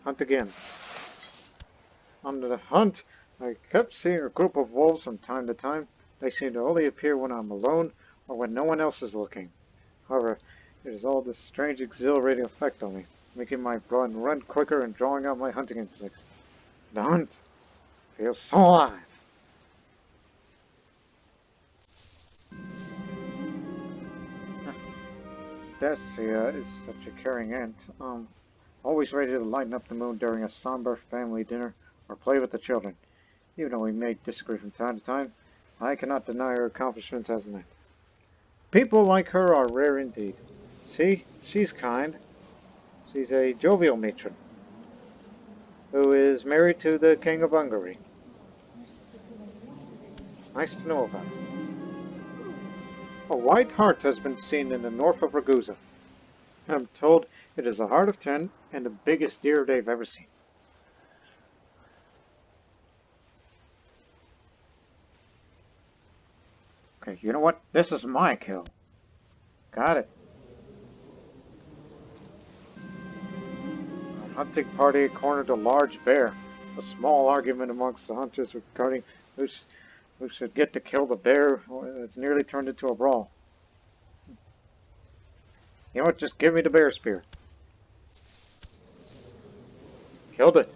S1: Hunt again. On the hunt, I kept seeing a group of wolves from time to time. They seem to only appear when I'm alone or when no one else is looking. However, it has all this strange exhilarating effect on me, making my blood run quicker and drawing out my hunting instincts. The hunt feels so alive. Dacia is such a caring aunt. Always ready to lighten up the mood during a somber family dinner or play with the children. Even though we may disagree from time to time, I cannot deny her accomplishments as an aunt. People like her are rare indeed. See, she's kind. She's a jovial matron who is married to the King of Hungary. Nice to know about it. A white hart has been seen in the north of Ragusa. I'm told it is a heart of 10 and the biggest deer they've ever seen. Okay, you know what? This is my kill. Got it. A hunting party cornered a large bear. A small argument amongst the hunters regarding who should get to kill the bear has nearly turned into a brawl. You know what? Just give me the bear spear. Killed it.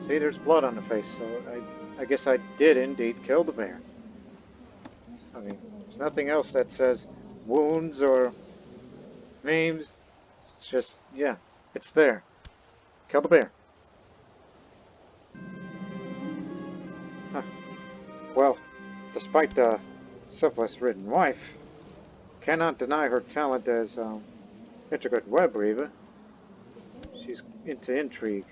S1: See, there's blood on the face, so I guess I did indeed kill the bear. I mean, there's nothing else that says wounds or names. It's just, yeah, it's there. Kill the bear. Huh. Well, despite the syphilis-ridden wife, cannot deny her talent as intricate web weaver. She's into intrigue.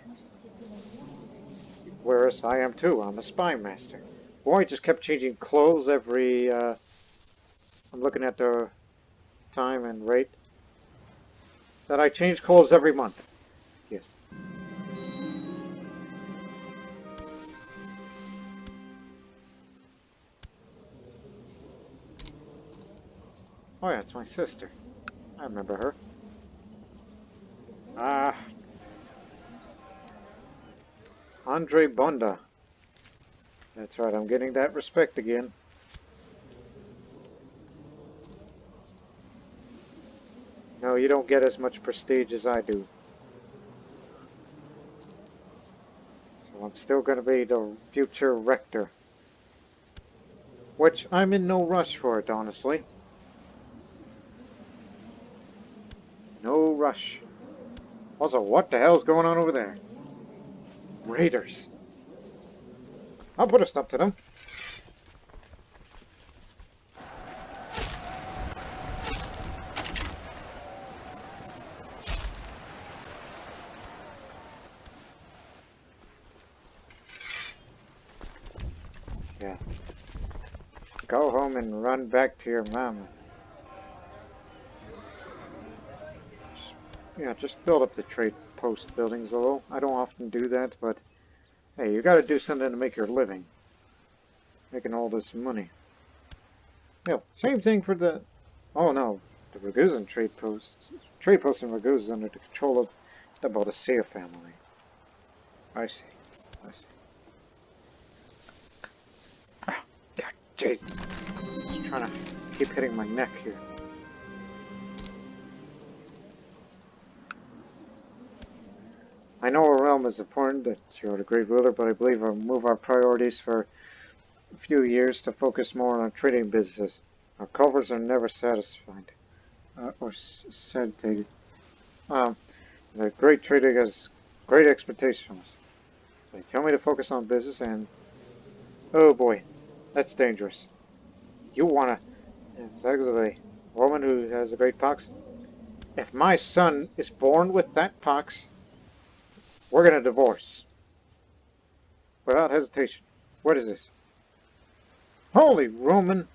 S1: Whereas I am too. I'm a spy master. Boy, just kept changing clothes every, I'm looking at the time and rate. That I change clothes every month. Yes. Oh yeah, it's my sister. I remember her. Andre Bonda. That's right, I'm getting that respect again. No, you don't get as much prestige as I do. So I'm still going to be the future Rector. Which, I'm in no rush for it, honestly. No rush. Also, what the hell's going on over there? Raiders. I'll put a stop to them. Yeah. Go home and run back to your mama. Yeah, just build up the trade post buildings a little. I don't often do that, but hey, you gotta do something to make your living. Making all this money. Yeah, same thing for the... Oh no, the Ragusan trade post. Trade post in Ragusa is under the control of the Bonda family. I see. I see. Ah, yeah, jeez. Just trying to keep hitting my neck here. I know our realm is important, that you're the great ruler, but I believe we'll move our priorities for a few years to focus more on trading businesses. Our coffers are never satisfied. Or satiated. The great trader has great expectations. So they tell me to focus on business and... Oh boy, that's dangerous. You wanna... Exactly the woman who has a great pox? If my son is born with that pox, we're gonna divorce. Without hesitation. What is this? Holy Roman!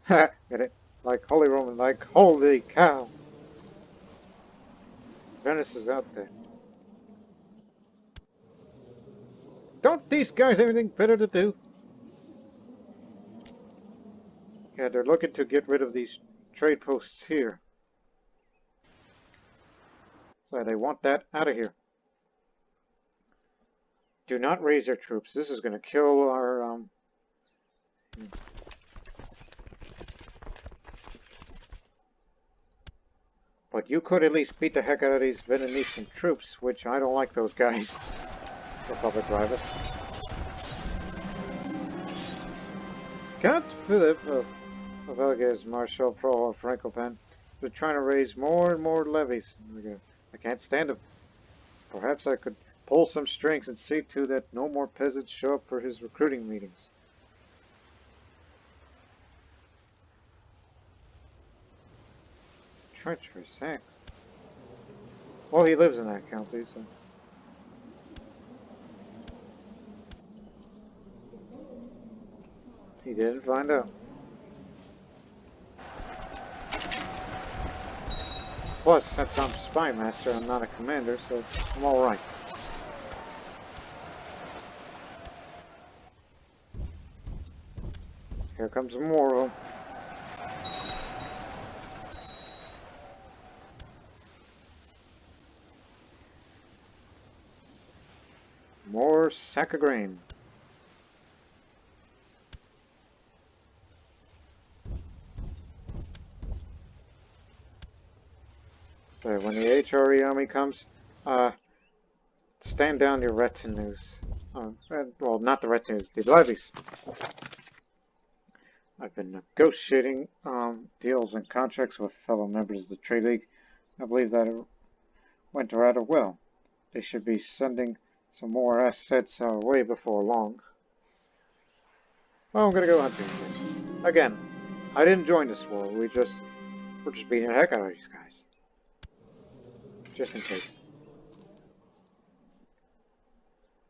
S1: Ha! Get it? Like Holy Roman, like holy cow! Venice is out there. Don't these guys have anything better to do? Yeah, they're looking to get rid of these trade posts here. So they want that out of here. Do not raise your troops. This is going to kill our, But you could at least beat the heck out of these Venetian troops, which I don't like those guys. Republic Private. Count Philip of Elga's Marshal Pro of Frankopan. They're trying to raise more and more levies. I can't stand them. Perhaps I could pull some strings and see to that no more peasants show up for his recruiting meetings. Treacherous acts. Well, he lives in that county, so... He didn't find out. Plus, since I'm spy master, I'm not a commander, so I'm alright. Here comes more of them. More sack of grain. So when the HRE army comes, stand down your retinues. Well, not the retinues, the levies. I've been negotiating deals and contracts with fellow members of the Trade League. I believe that it went rather well. They should be sending some more assets our way before long. Well, I'm gonna go hunting again. I didn't join this war. We're just beating the heck out of these guys. Just in case.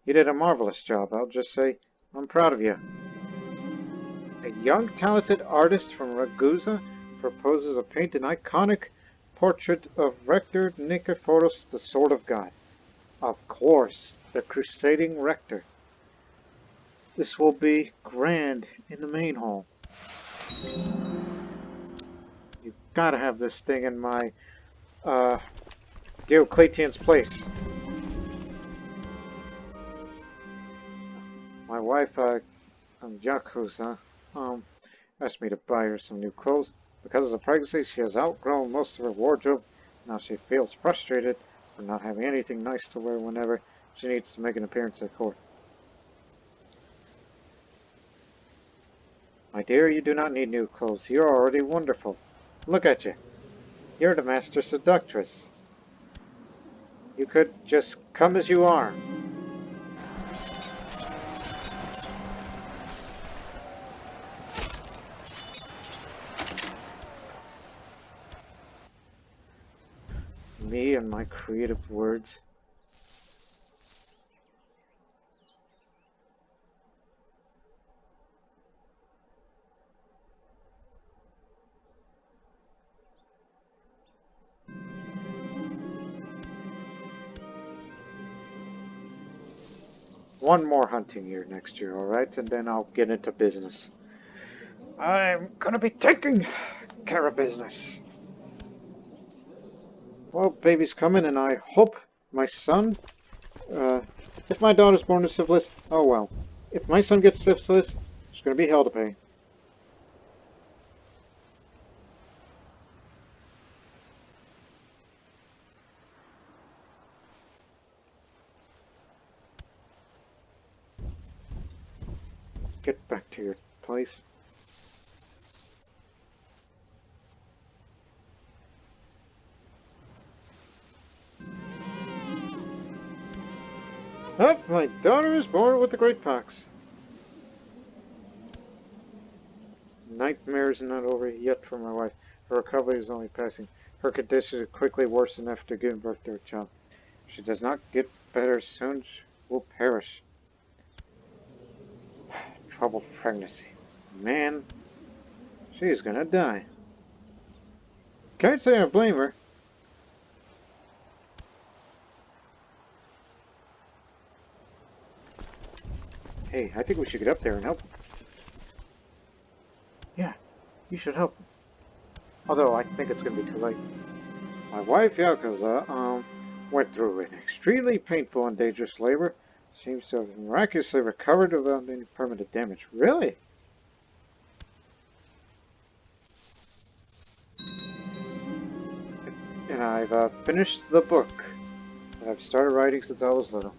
S1: You did a marvelous job. I'll just say I'm proud of you. A young, talented artist from Ragusa proposes to paint an iconic portrait of Rector Nichiforus, the Sword of God. Of course, the crusading Rector. This will be grand in the main hall. You've got to have this thing in my Diocletian's place. My wife, Yakuza, asked me to buy her some new clothes. Because of the pregnancy, she has outgrown most of her wardrobe. Now she feels frustrated for not having anything nice to wear whenever she needs to make an appearance at court. My dear, you do not need new clothes. You're already wonderful. Look at you. You're the master seductress. You could just come as you are. Me and my creative words. One more hunting year next year, alright? And then I'll get into business. I'm gonna be taking care of business. Well, baby's coming, and I hope my son... if my daughter's born with syphilis, oh well. If my son gets syphilis, there's gonna be hell to pay. Get back to your place. Oh, my daughter is born with the great pox. Nightmares are not over yet for my wife. Her recovery is only passing. Her condition is quickly worsened after giving birth to her child. If she does not get better soon, she will perish. Troubled pregnancy. Man, she is gonna die. Can't say I blame her. Hey, I think we should get up there and help him. Yeah, you should help him. Although, I think it's going to be too late. My wife, Yakuza, went through an extremely painful and dangerous labor. seems to have miraculously recovered without any permanent damage. Really? And I've finished the book that I've started writing since I was little.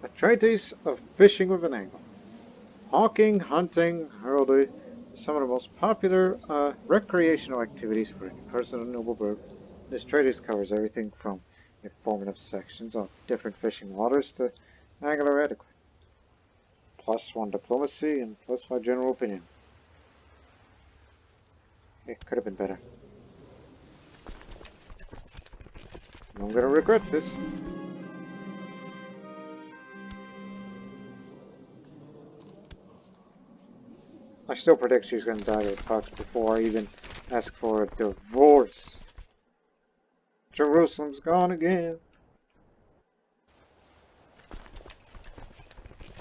S1: A treatise of fishing with an angle. Hawking, hunting, heraldry are some of the most popular recreational activities for any person of noble birth. This treatise covers everything from informative sections on different fishing waters to angular etiquette. +1 diplomacy and +5 general opinion. It could have been better. I'm gonna regret this. I still predict she's gonna die with Fox before I even ask for a divorce. Jerusalem's gone again.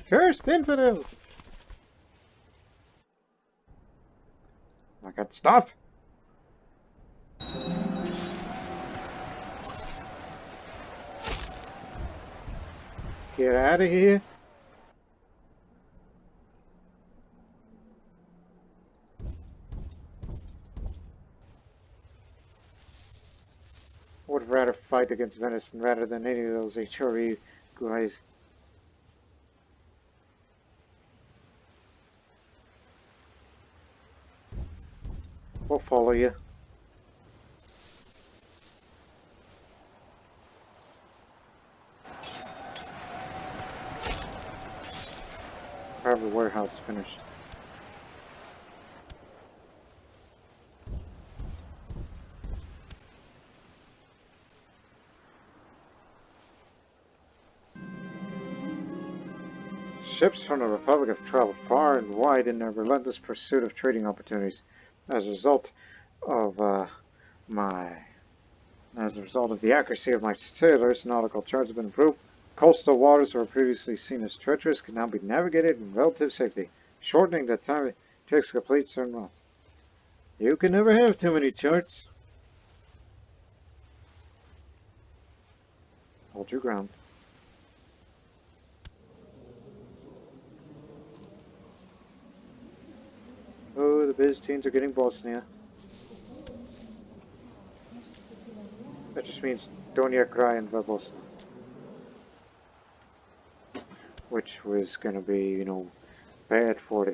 S1: Cursed infidel! I got stop! Get out of here! Would rather fight against venison rather than any of those HRE guys. We'll follow you. Private warehouse finished. Ships from the Republic have traveled far and wide in their relentless pursuit of trading opportunities. As a result of the accuracy of my sailors, nautical charts have been improved. Coastal waters that were previously seen as treacherous can now be navigated in relative safety, shortening the time it takes to complete certain routes. You can never have too many charts. Hold your ground. Oh, the Byzantines are getting Bosnia. That just means Donja Kraj and Bosnia. Which was gonna be, you know, bad for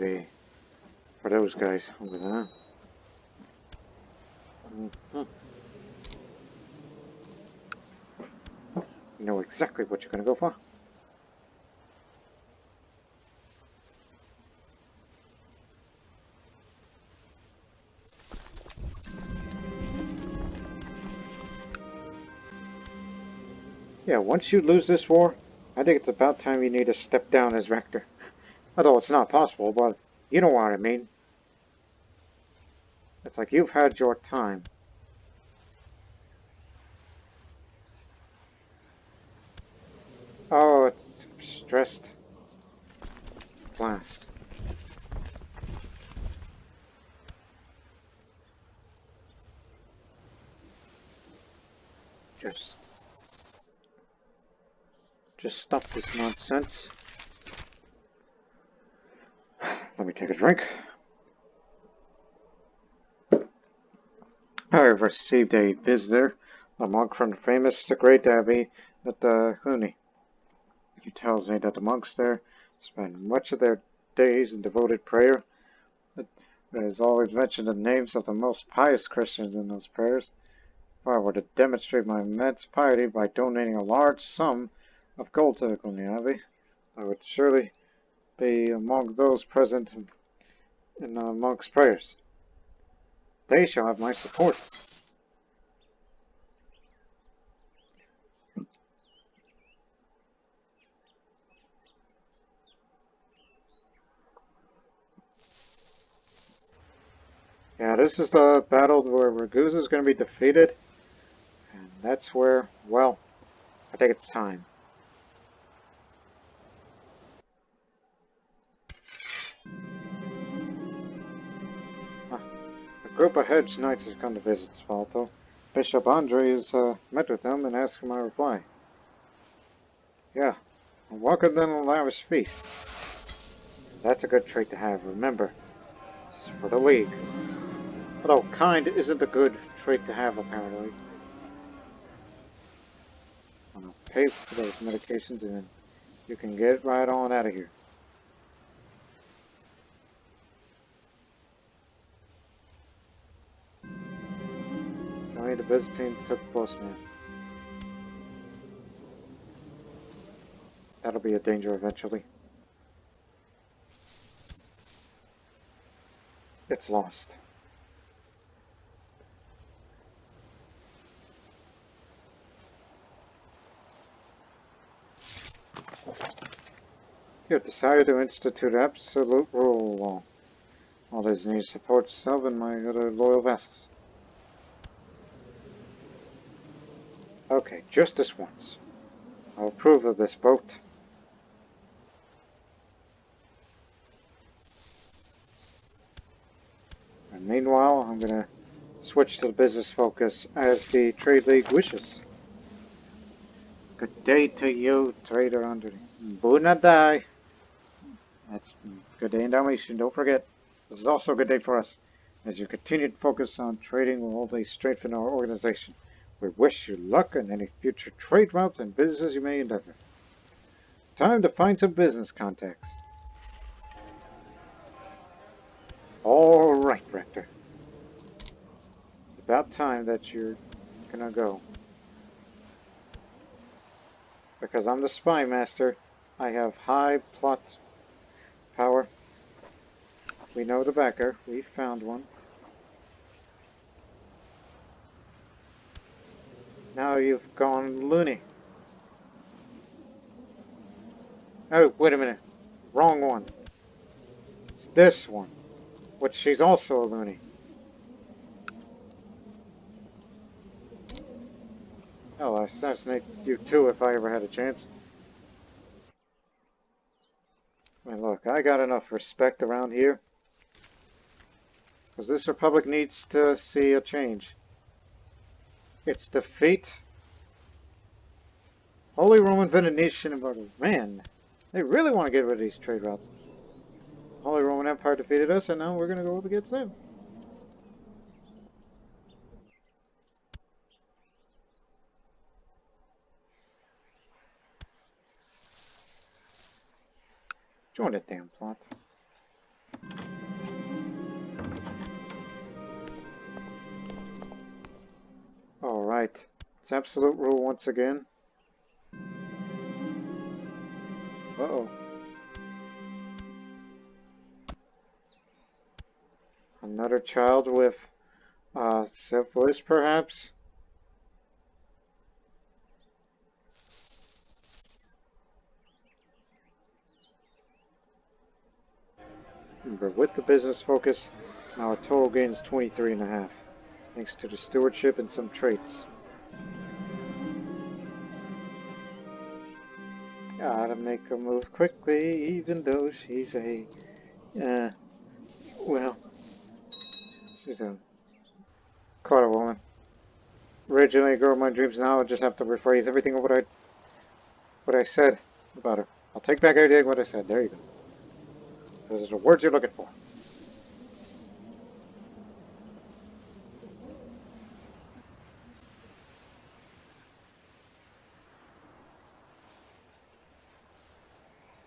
S1: those guys over there. You know exactly what you're gonna go for. Yeah, once you lose this war, I think it's about time you need to step down as Rector. Although it's not possible, but you know what I mean. It's like you've had your time. Oh, it's stressed. Blast. Just stop this nonsense. Let me take a drink. I have received a visitor, a monk from the famous, the great abbey at the Huni. He tells me that the monks there spend much of their days in devoted prayer. There is always mentioned the names of the most pious Christians in those prayers. If I were to demonstrate my immense piety by donating a large sum of gold to the Huni abbey, I would surely be among those present in the monks' prayers. They shall have my support. Yeah, this is the battle where Ragusa is going to be defeated. And that's where, well, I think it's time. A group of hedge knights has come to visit Spalato. Bishop Andre has met with them and asked for my reply. Yeah, Welcome to the lavish feast. That's a good trait to have, remember. It's for the League. Although kind isn't a good trait to have, apparently. I'll pay for those medications and then you can get right on out of here. Tell me the visiting took place now. That'll be a danger eventually. It's lost. You have decided to institute absolute rule law. All this needs support yourself and my other loyal vassals. Okay, just this once. I'll approve of this vote. And meanwhile, I'm gonna switch to the business focus as the Trade League wishes. Good day to you, trader under Buna die. That's good day in Dalmatian, don't forget. This is also a good day for us. As you continue to focus on trading will only strengthen our organization. We wish you luck in any future trade routes and businesses you may endeavor. Time to find some business contacts. Alright, Rector. It's about time that you're gonna go. Because I'm the spy master, I have high plot power. We know the backer. We found one. Now you've gone loony. Oh, wait a minute. Wrong one. It's this one. Which she's also a loony. I'll assassinate you too if I ever had a chance. I mean, look, I got enough respect around here. Because this republic needs to see a change. Its defeat. Holy Roman Venetian and man, they really want to get rid of these trade routes. Holy Roman Empire defeated us, and now we're going to go up against them. Join the damn plot. Alright. It's absolute rule once again. Uh-oh. Another child with syphilis, perhaps? But with the business focus, our total gain is 23.5, thanks to the stewardship and some traits. Gotta make a move quickly, even though she's a, well, she's a quarter woman. Originally a girl of my dreams, now I just have to rephrase everything of what I said about her. I'll take back everything what I said. There you go. Those are the words you're looking for.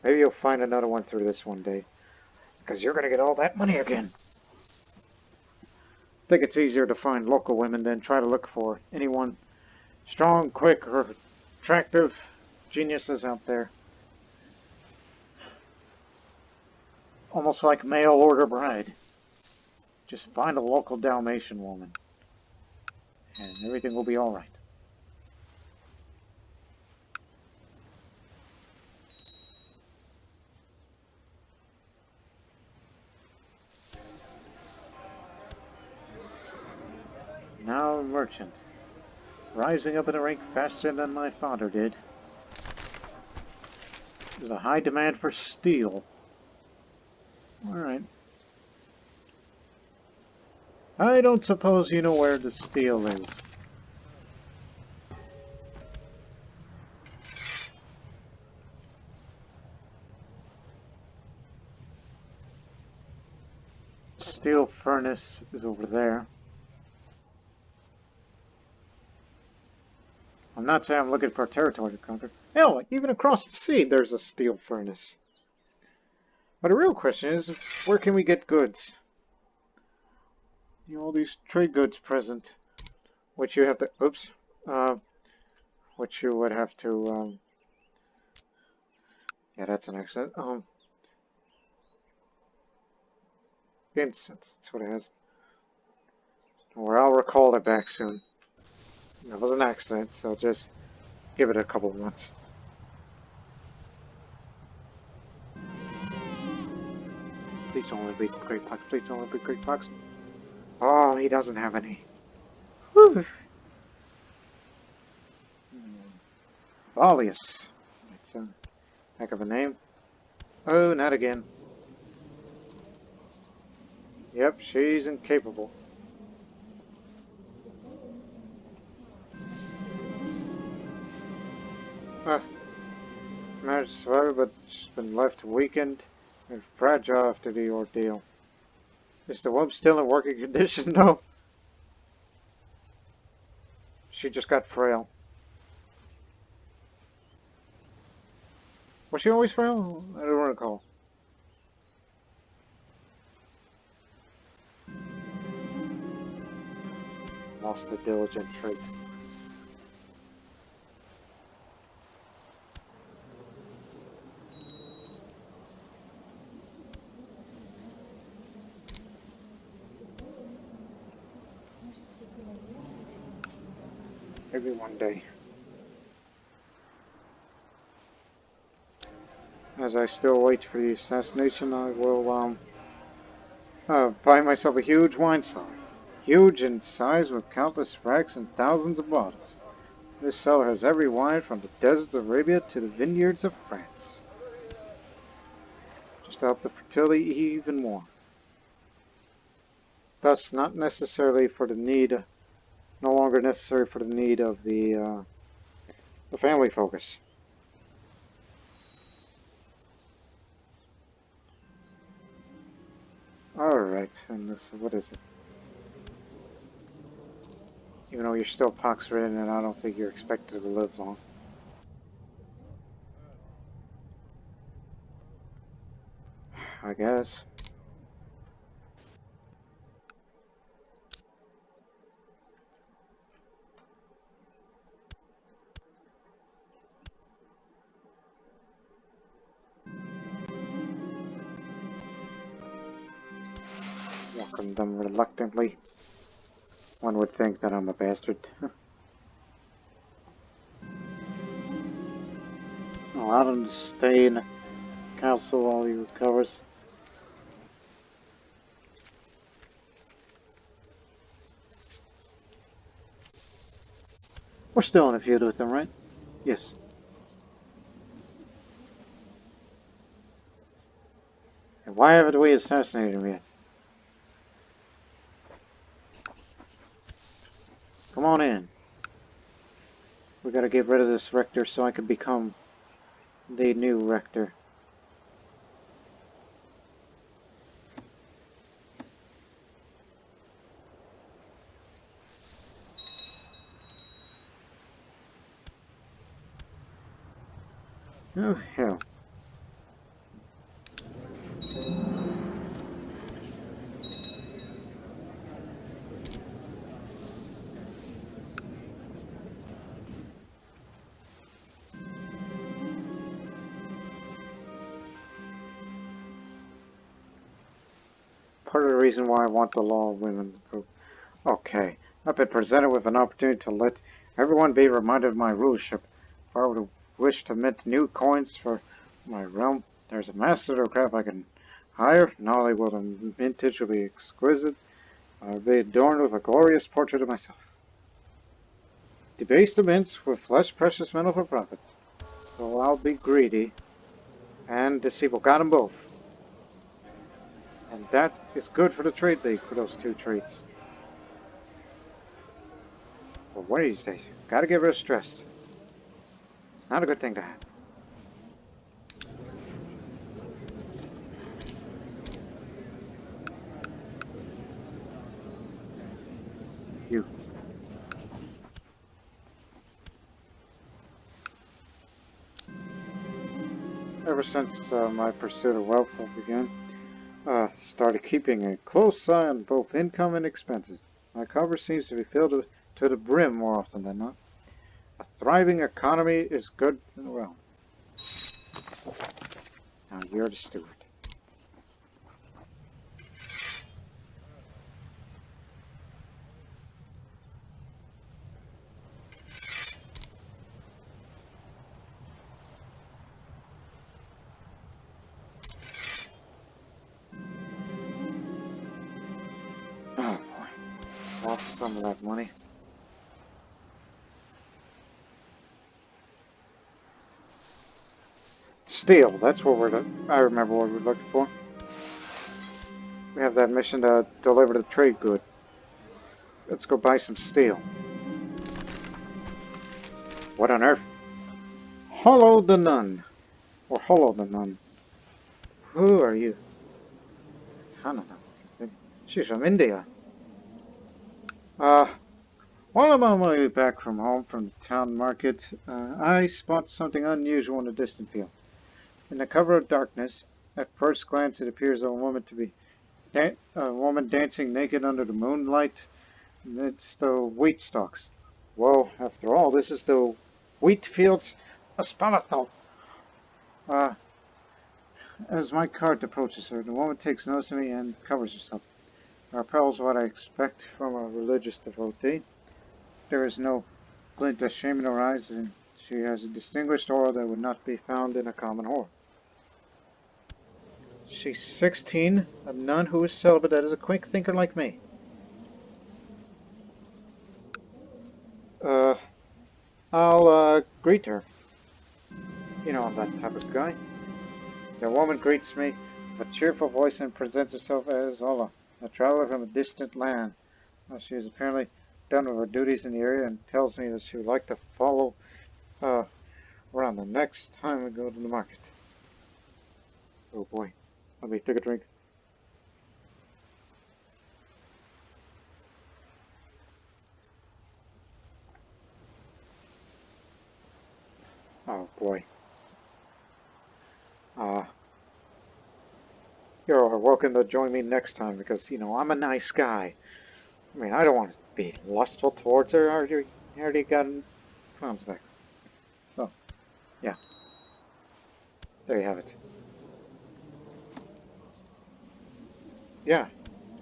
S1: Maybe you'll find another one through this one day. Because you're going to get all that money again. I think it's easier to find local women than try to look for anyone strong, quick, or attractive geniuses out there. Almost like mail order bride. Just find a local Dalmatian woman. And everything will be alright. Now a merchant. Rising up in the rank faster than my father did. There's a high demand for steel. Alright. I don't suppose you know where the steel is. steel furnace is over there. I'm not saying I'm looking for a territory to conquer. Hell, even across the sea there's a steel furnace. But the real question is, where can we get goods? You know, all these trade goods present, which you have to, oops, which you would have to, yeah, that's an accident, incense, that's what it has. Or I'll recall it back soon. It was an accident, so just give it a couple of months. Please don't let me be Great Fox, please don't let me be Great Fox. Oh, he doesn't have any. Whew. Valius. That's a heck of a name. Oh, not again. Yep, she's incapable. Managed to survive, but she's been left weakened and fragile after the ordeal. Is the womb still in working condition? No. She just got frail. Was she always frail? I don't recall. Lost the diligent trait. Maybe one day. As I still wait for the assassination, I will buy myself a huge wine cellar. Huge in size with countless racks and thousands of bottles. This cellar has every wine from the deserts of Arabia to the vineyards of France. Just to help the fertility even more. Thus, not necessarily for the need, no longer necessary for the need of the family focus. Alright, and this, what is it? Even though you're still pox-ridden, and I don't think you're expected to live long. I guess. Welcome them reluctantly. One would think that I'm a bastard. Allow him to stay in the castle while he recovers. We're still in a feud with them, right? Yes. And why haven't we assassinated him yet? Come on in. We gotta get rid of this Rector so I can become the new Rector. Oh, hell. Part of the reason why I want the Law of Women's group. Okay, I've been presented with an opportunity to let everyone be reminded of my rulership. If I were to wish to mint new coins for my realm, there's a master of craft I can hire. Not only will the mintage will be exquisite, I'll be adorned with a glorious portrait of myself. Debase the mints with less precious metal for profits. So I'll be greedy and deceitful. Got them both. And that is good for the trade league for those two traits. But one of these days, gotta get rid of stress. It's not a good thing to have. you. Ever since my pursuit of wealth began, started keeping a close eye on both income and expenses. My cover seems to be filled to the brim more often than not. A thriving economy is good and well. Now you're the steward. Oh boy, lost some of that money. Steel, that's what I remember what we're looking for. We have that mission to deliver the trade good. Let's go buy some steel. What on earth? Hollow the Nun. Or Hollow the Nun. Who are you? I don't know. She's from India. While I'm on my way back from home from the town market, I spot something unusual in the distant field. In the cover of darkness, at first glance it appears a woman dancing naked under the moonlight. It's the wheat stalks. Well, after all, this is the wheat fields of Spalato. As my cart approaches her, the woman takes notice of me and covers herself. Her apparel is what I expect from a religious devotee. There is no glint of shame in her eyes, and she has a distinguished aura that would not be found in a common whore. She's 16, a nun who is celibate that is a quick thinker like me. I'll greet her. You know, I'm that type of guy. The woman greets me with a cheerful voice and presents herself as Ola, a traveler from a distant land. She is apparently done with her duties in the area and tells me that she would like to follow around the next time we go to the market. Oh boy, let me take a drink. Oh boy. You're welcome to join me next time because, you know, I'm a nice guy. I mean, I don't want to be lustful towards her. I already got clowns back. So, yeah. There you have it. Yeah,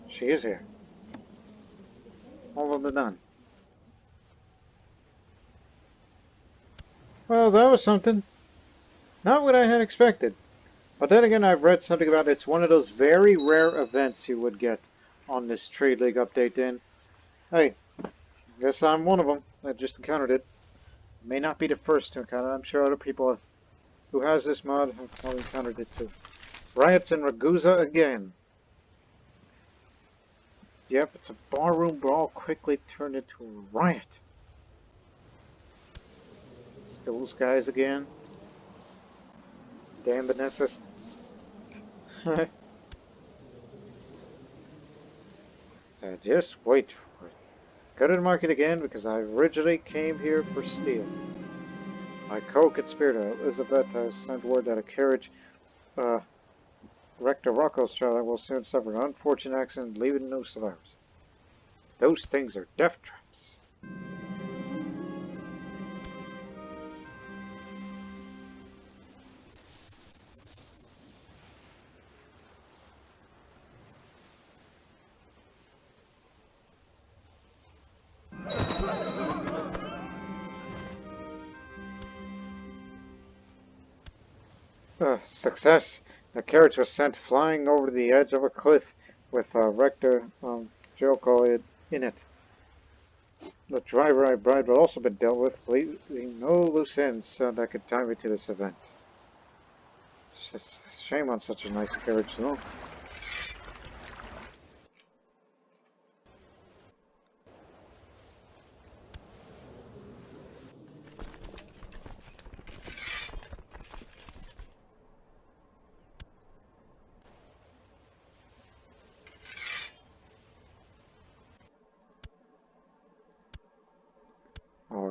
S1: she is here. All of the done. Well, that was something. Not what I had expected. But then again, I've read something about it's one of those very rare events you would get on this Trade League update in. Hey, guess I'm one of them. I just encountered it. May not be the first to encounter it. I'm sure other people who has this mod have probably encountered it too. Riots in Ragusa again. Yep, it's a barroom brawl quickly turned into a riot. It's those guys again. Damn Vanessas. Just wait for it. Go to the market again because I originally came here for steel. My co-conspirator, Elizabeth, has sent word that a carriage, Rector Rocco's trailer will soon suffer an unfortunate accident, leaving no survivors. Those things are death traps. Success. The carriage was sent flying over the edge of a cliff with Rector Joko in it. The driver I bribed had also been dealt with, leaving no loose ends that could tie me to this event. It's just a shame on such a nice carriage, though.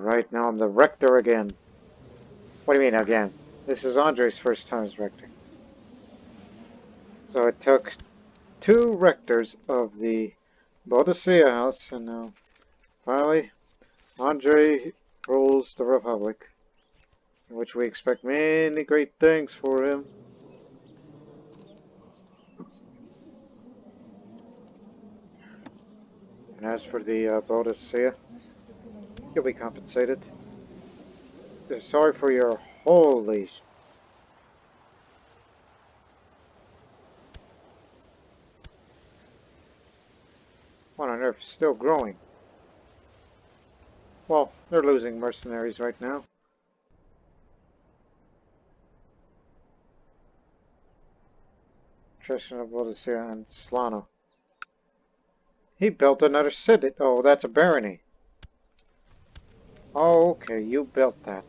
S1: right, now I'm the Rector again. What do you mean again? This is Andre's first time as Rector. So it took 2 Rectors of the Bodicea house, and now finally Andre rules the Republic, in which we expect many great things for him. And as for the Bodicea, you'll be compensated. Sorry for your holy... What on earth? Still growing. Well, they're losing mercenaries right now. Patrician of Bodicea and Slano. He built another city. Oh, that's a barony. Oh, okay, you built that.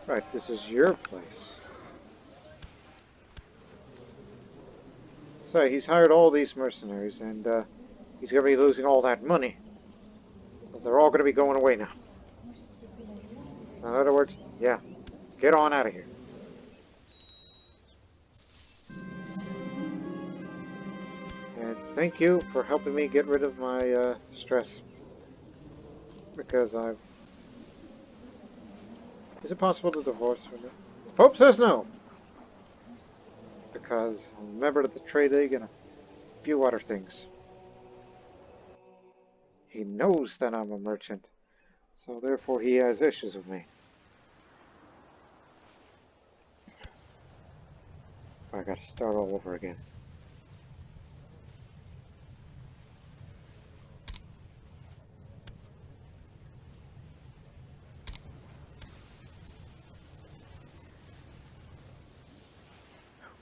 S1: Right, this is your place. So he's hired all these mercenaries, and he's going to be losing all that money. But they're all going to be going away now. In other words, yeah, get on out of here. And thank you for helping me get rid of my stress. Because I've... Is it possible to divorce from it? The Pope says no! Because I'm a member of the Trade League and a few other things. He knows that I'm a merchant, so therefore he has issues with me. I gotta start all over again.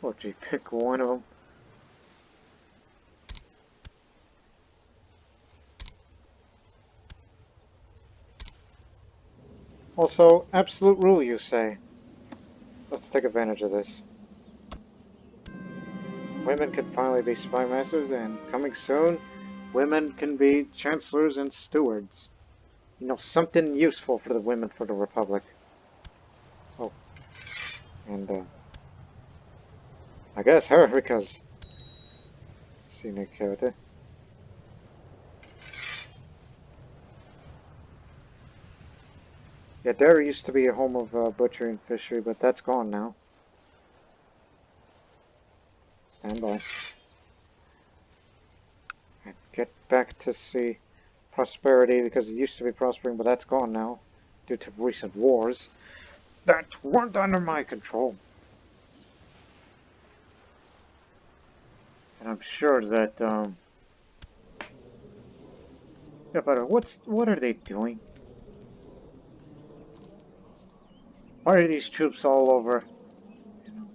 S1: Oh gee, pick one of them. Also, absolute rule, you say. Let's take advantage of this. Women can finally be spy masters, and coming soon, women can be chancellors and stewards. You know, something useful for the women for the Republic. Oh, and I guess her, because... CK2. Yeah, there used to be a home of butchery and fishery, but that's gone now. Stand by. And get back to see prosperity, because it used to be prospering, but that's gone now, due to recent wars that weren't under my control. And I'm sure that, yeah, but what are they doing? Why are these troops all over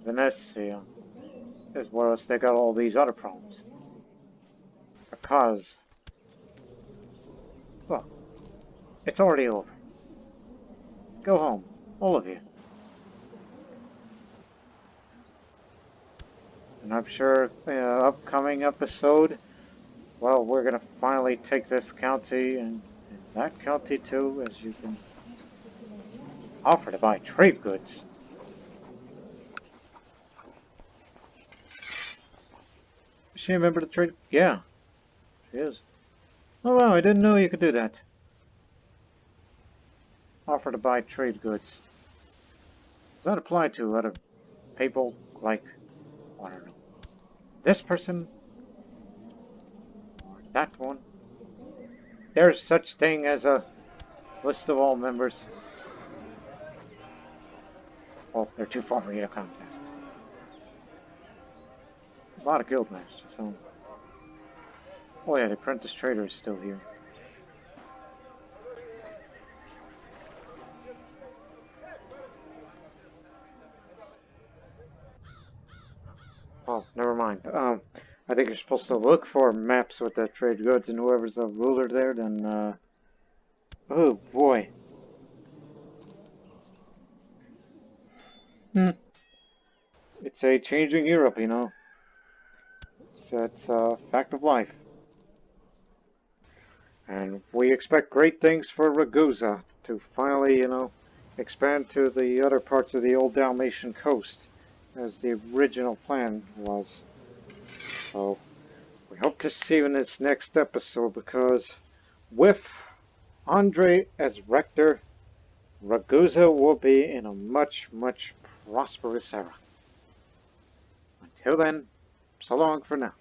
S1: Venetia, as well as they got all these other problems? Because, well, it's already over. Go home, all of you. And I'm sure upcoming episode, well, we're gonna finally take this county and that county too, as you can offer to buy trade goods. Is she a member of the trade? Yeah, she is. Oh wow, I didn't know you could do that. Offer to buy trade goods. Does that apply to other people like, I don't know, this person? Or that one? There's such thing as a list of all members. Well, they're too far for you to contact. A lot of guild masters, so... Oh yeah, the apprentice trader is still here. Oh, never mind. I think you're supposed to look for maps with the trade goods, and whoever's the ruler there, then, oh boy. It's a changing Europe, you know. It's a fact of life. And we expect great things for Ragusa to finally, expand to the other parts of the old Dalmatian coast, as the original plan was. So, we hope to see you in this next episode, because with Andre as Rector, Ragusa will be in a much, much prosperous era. Until then, so long for now.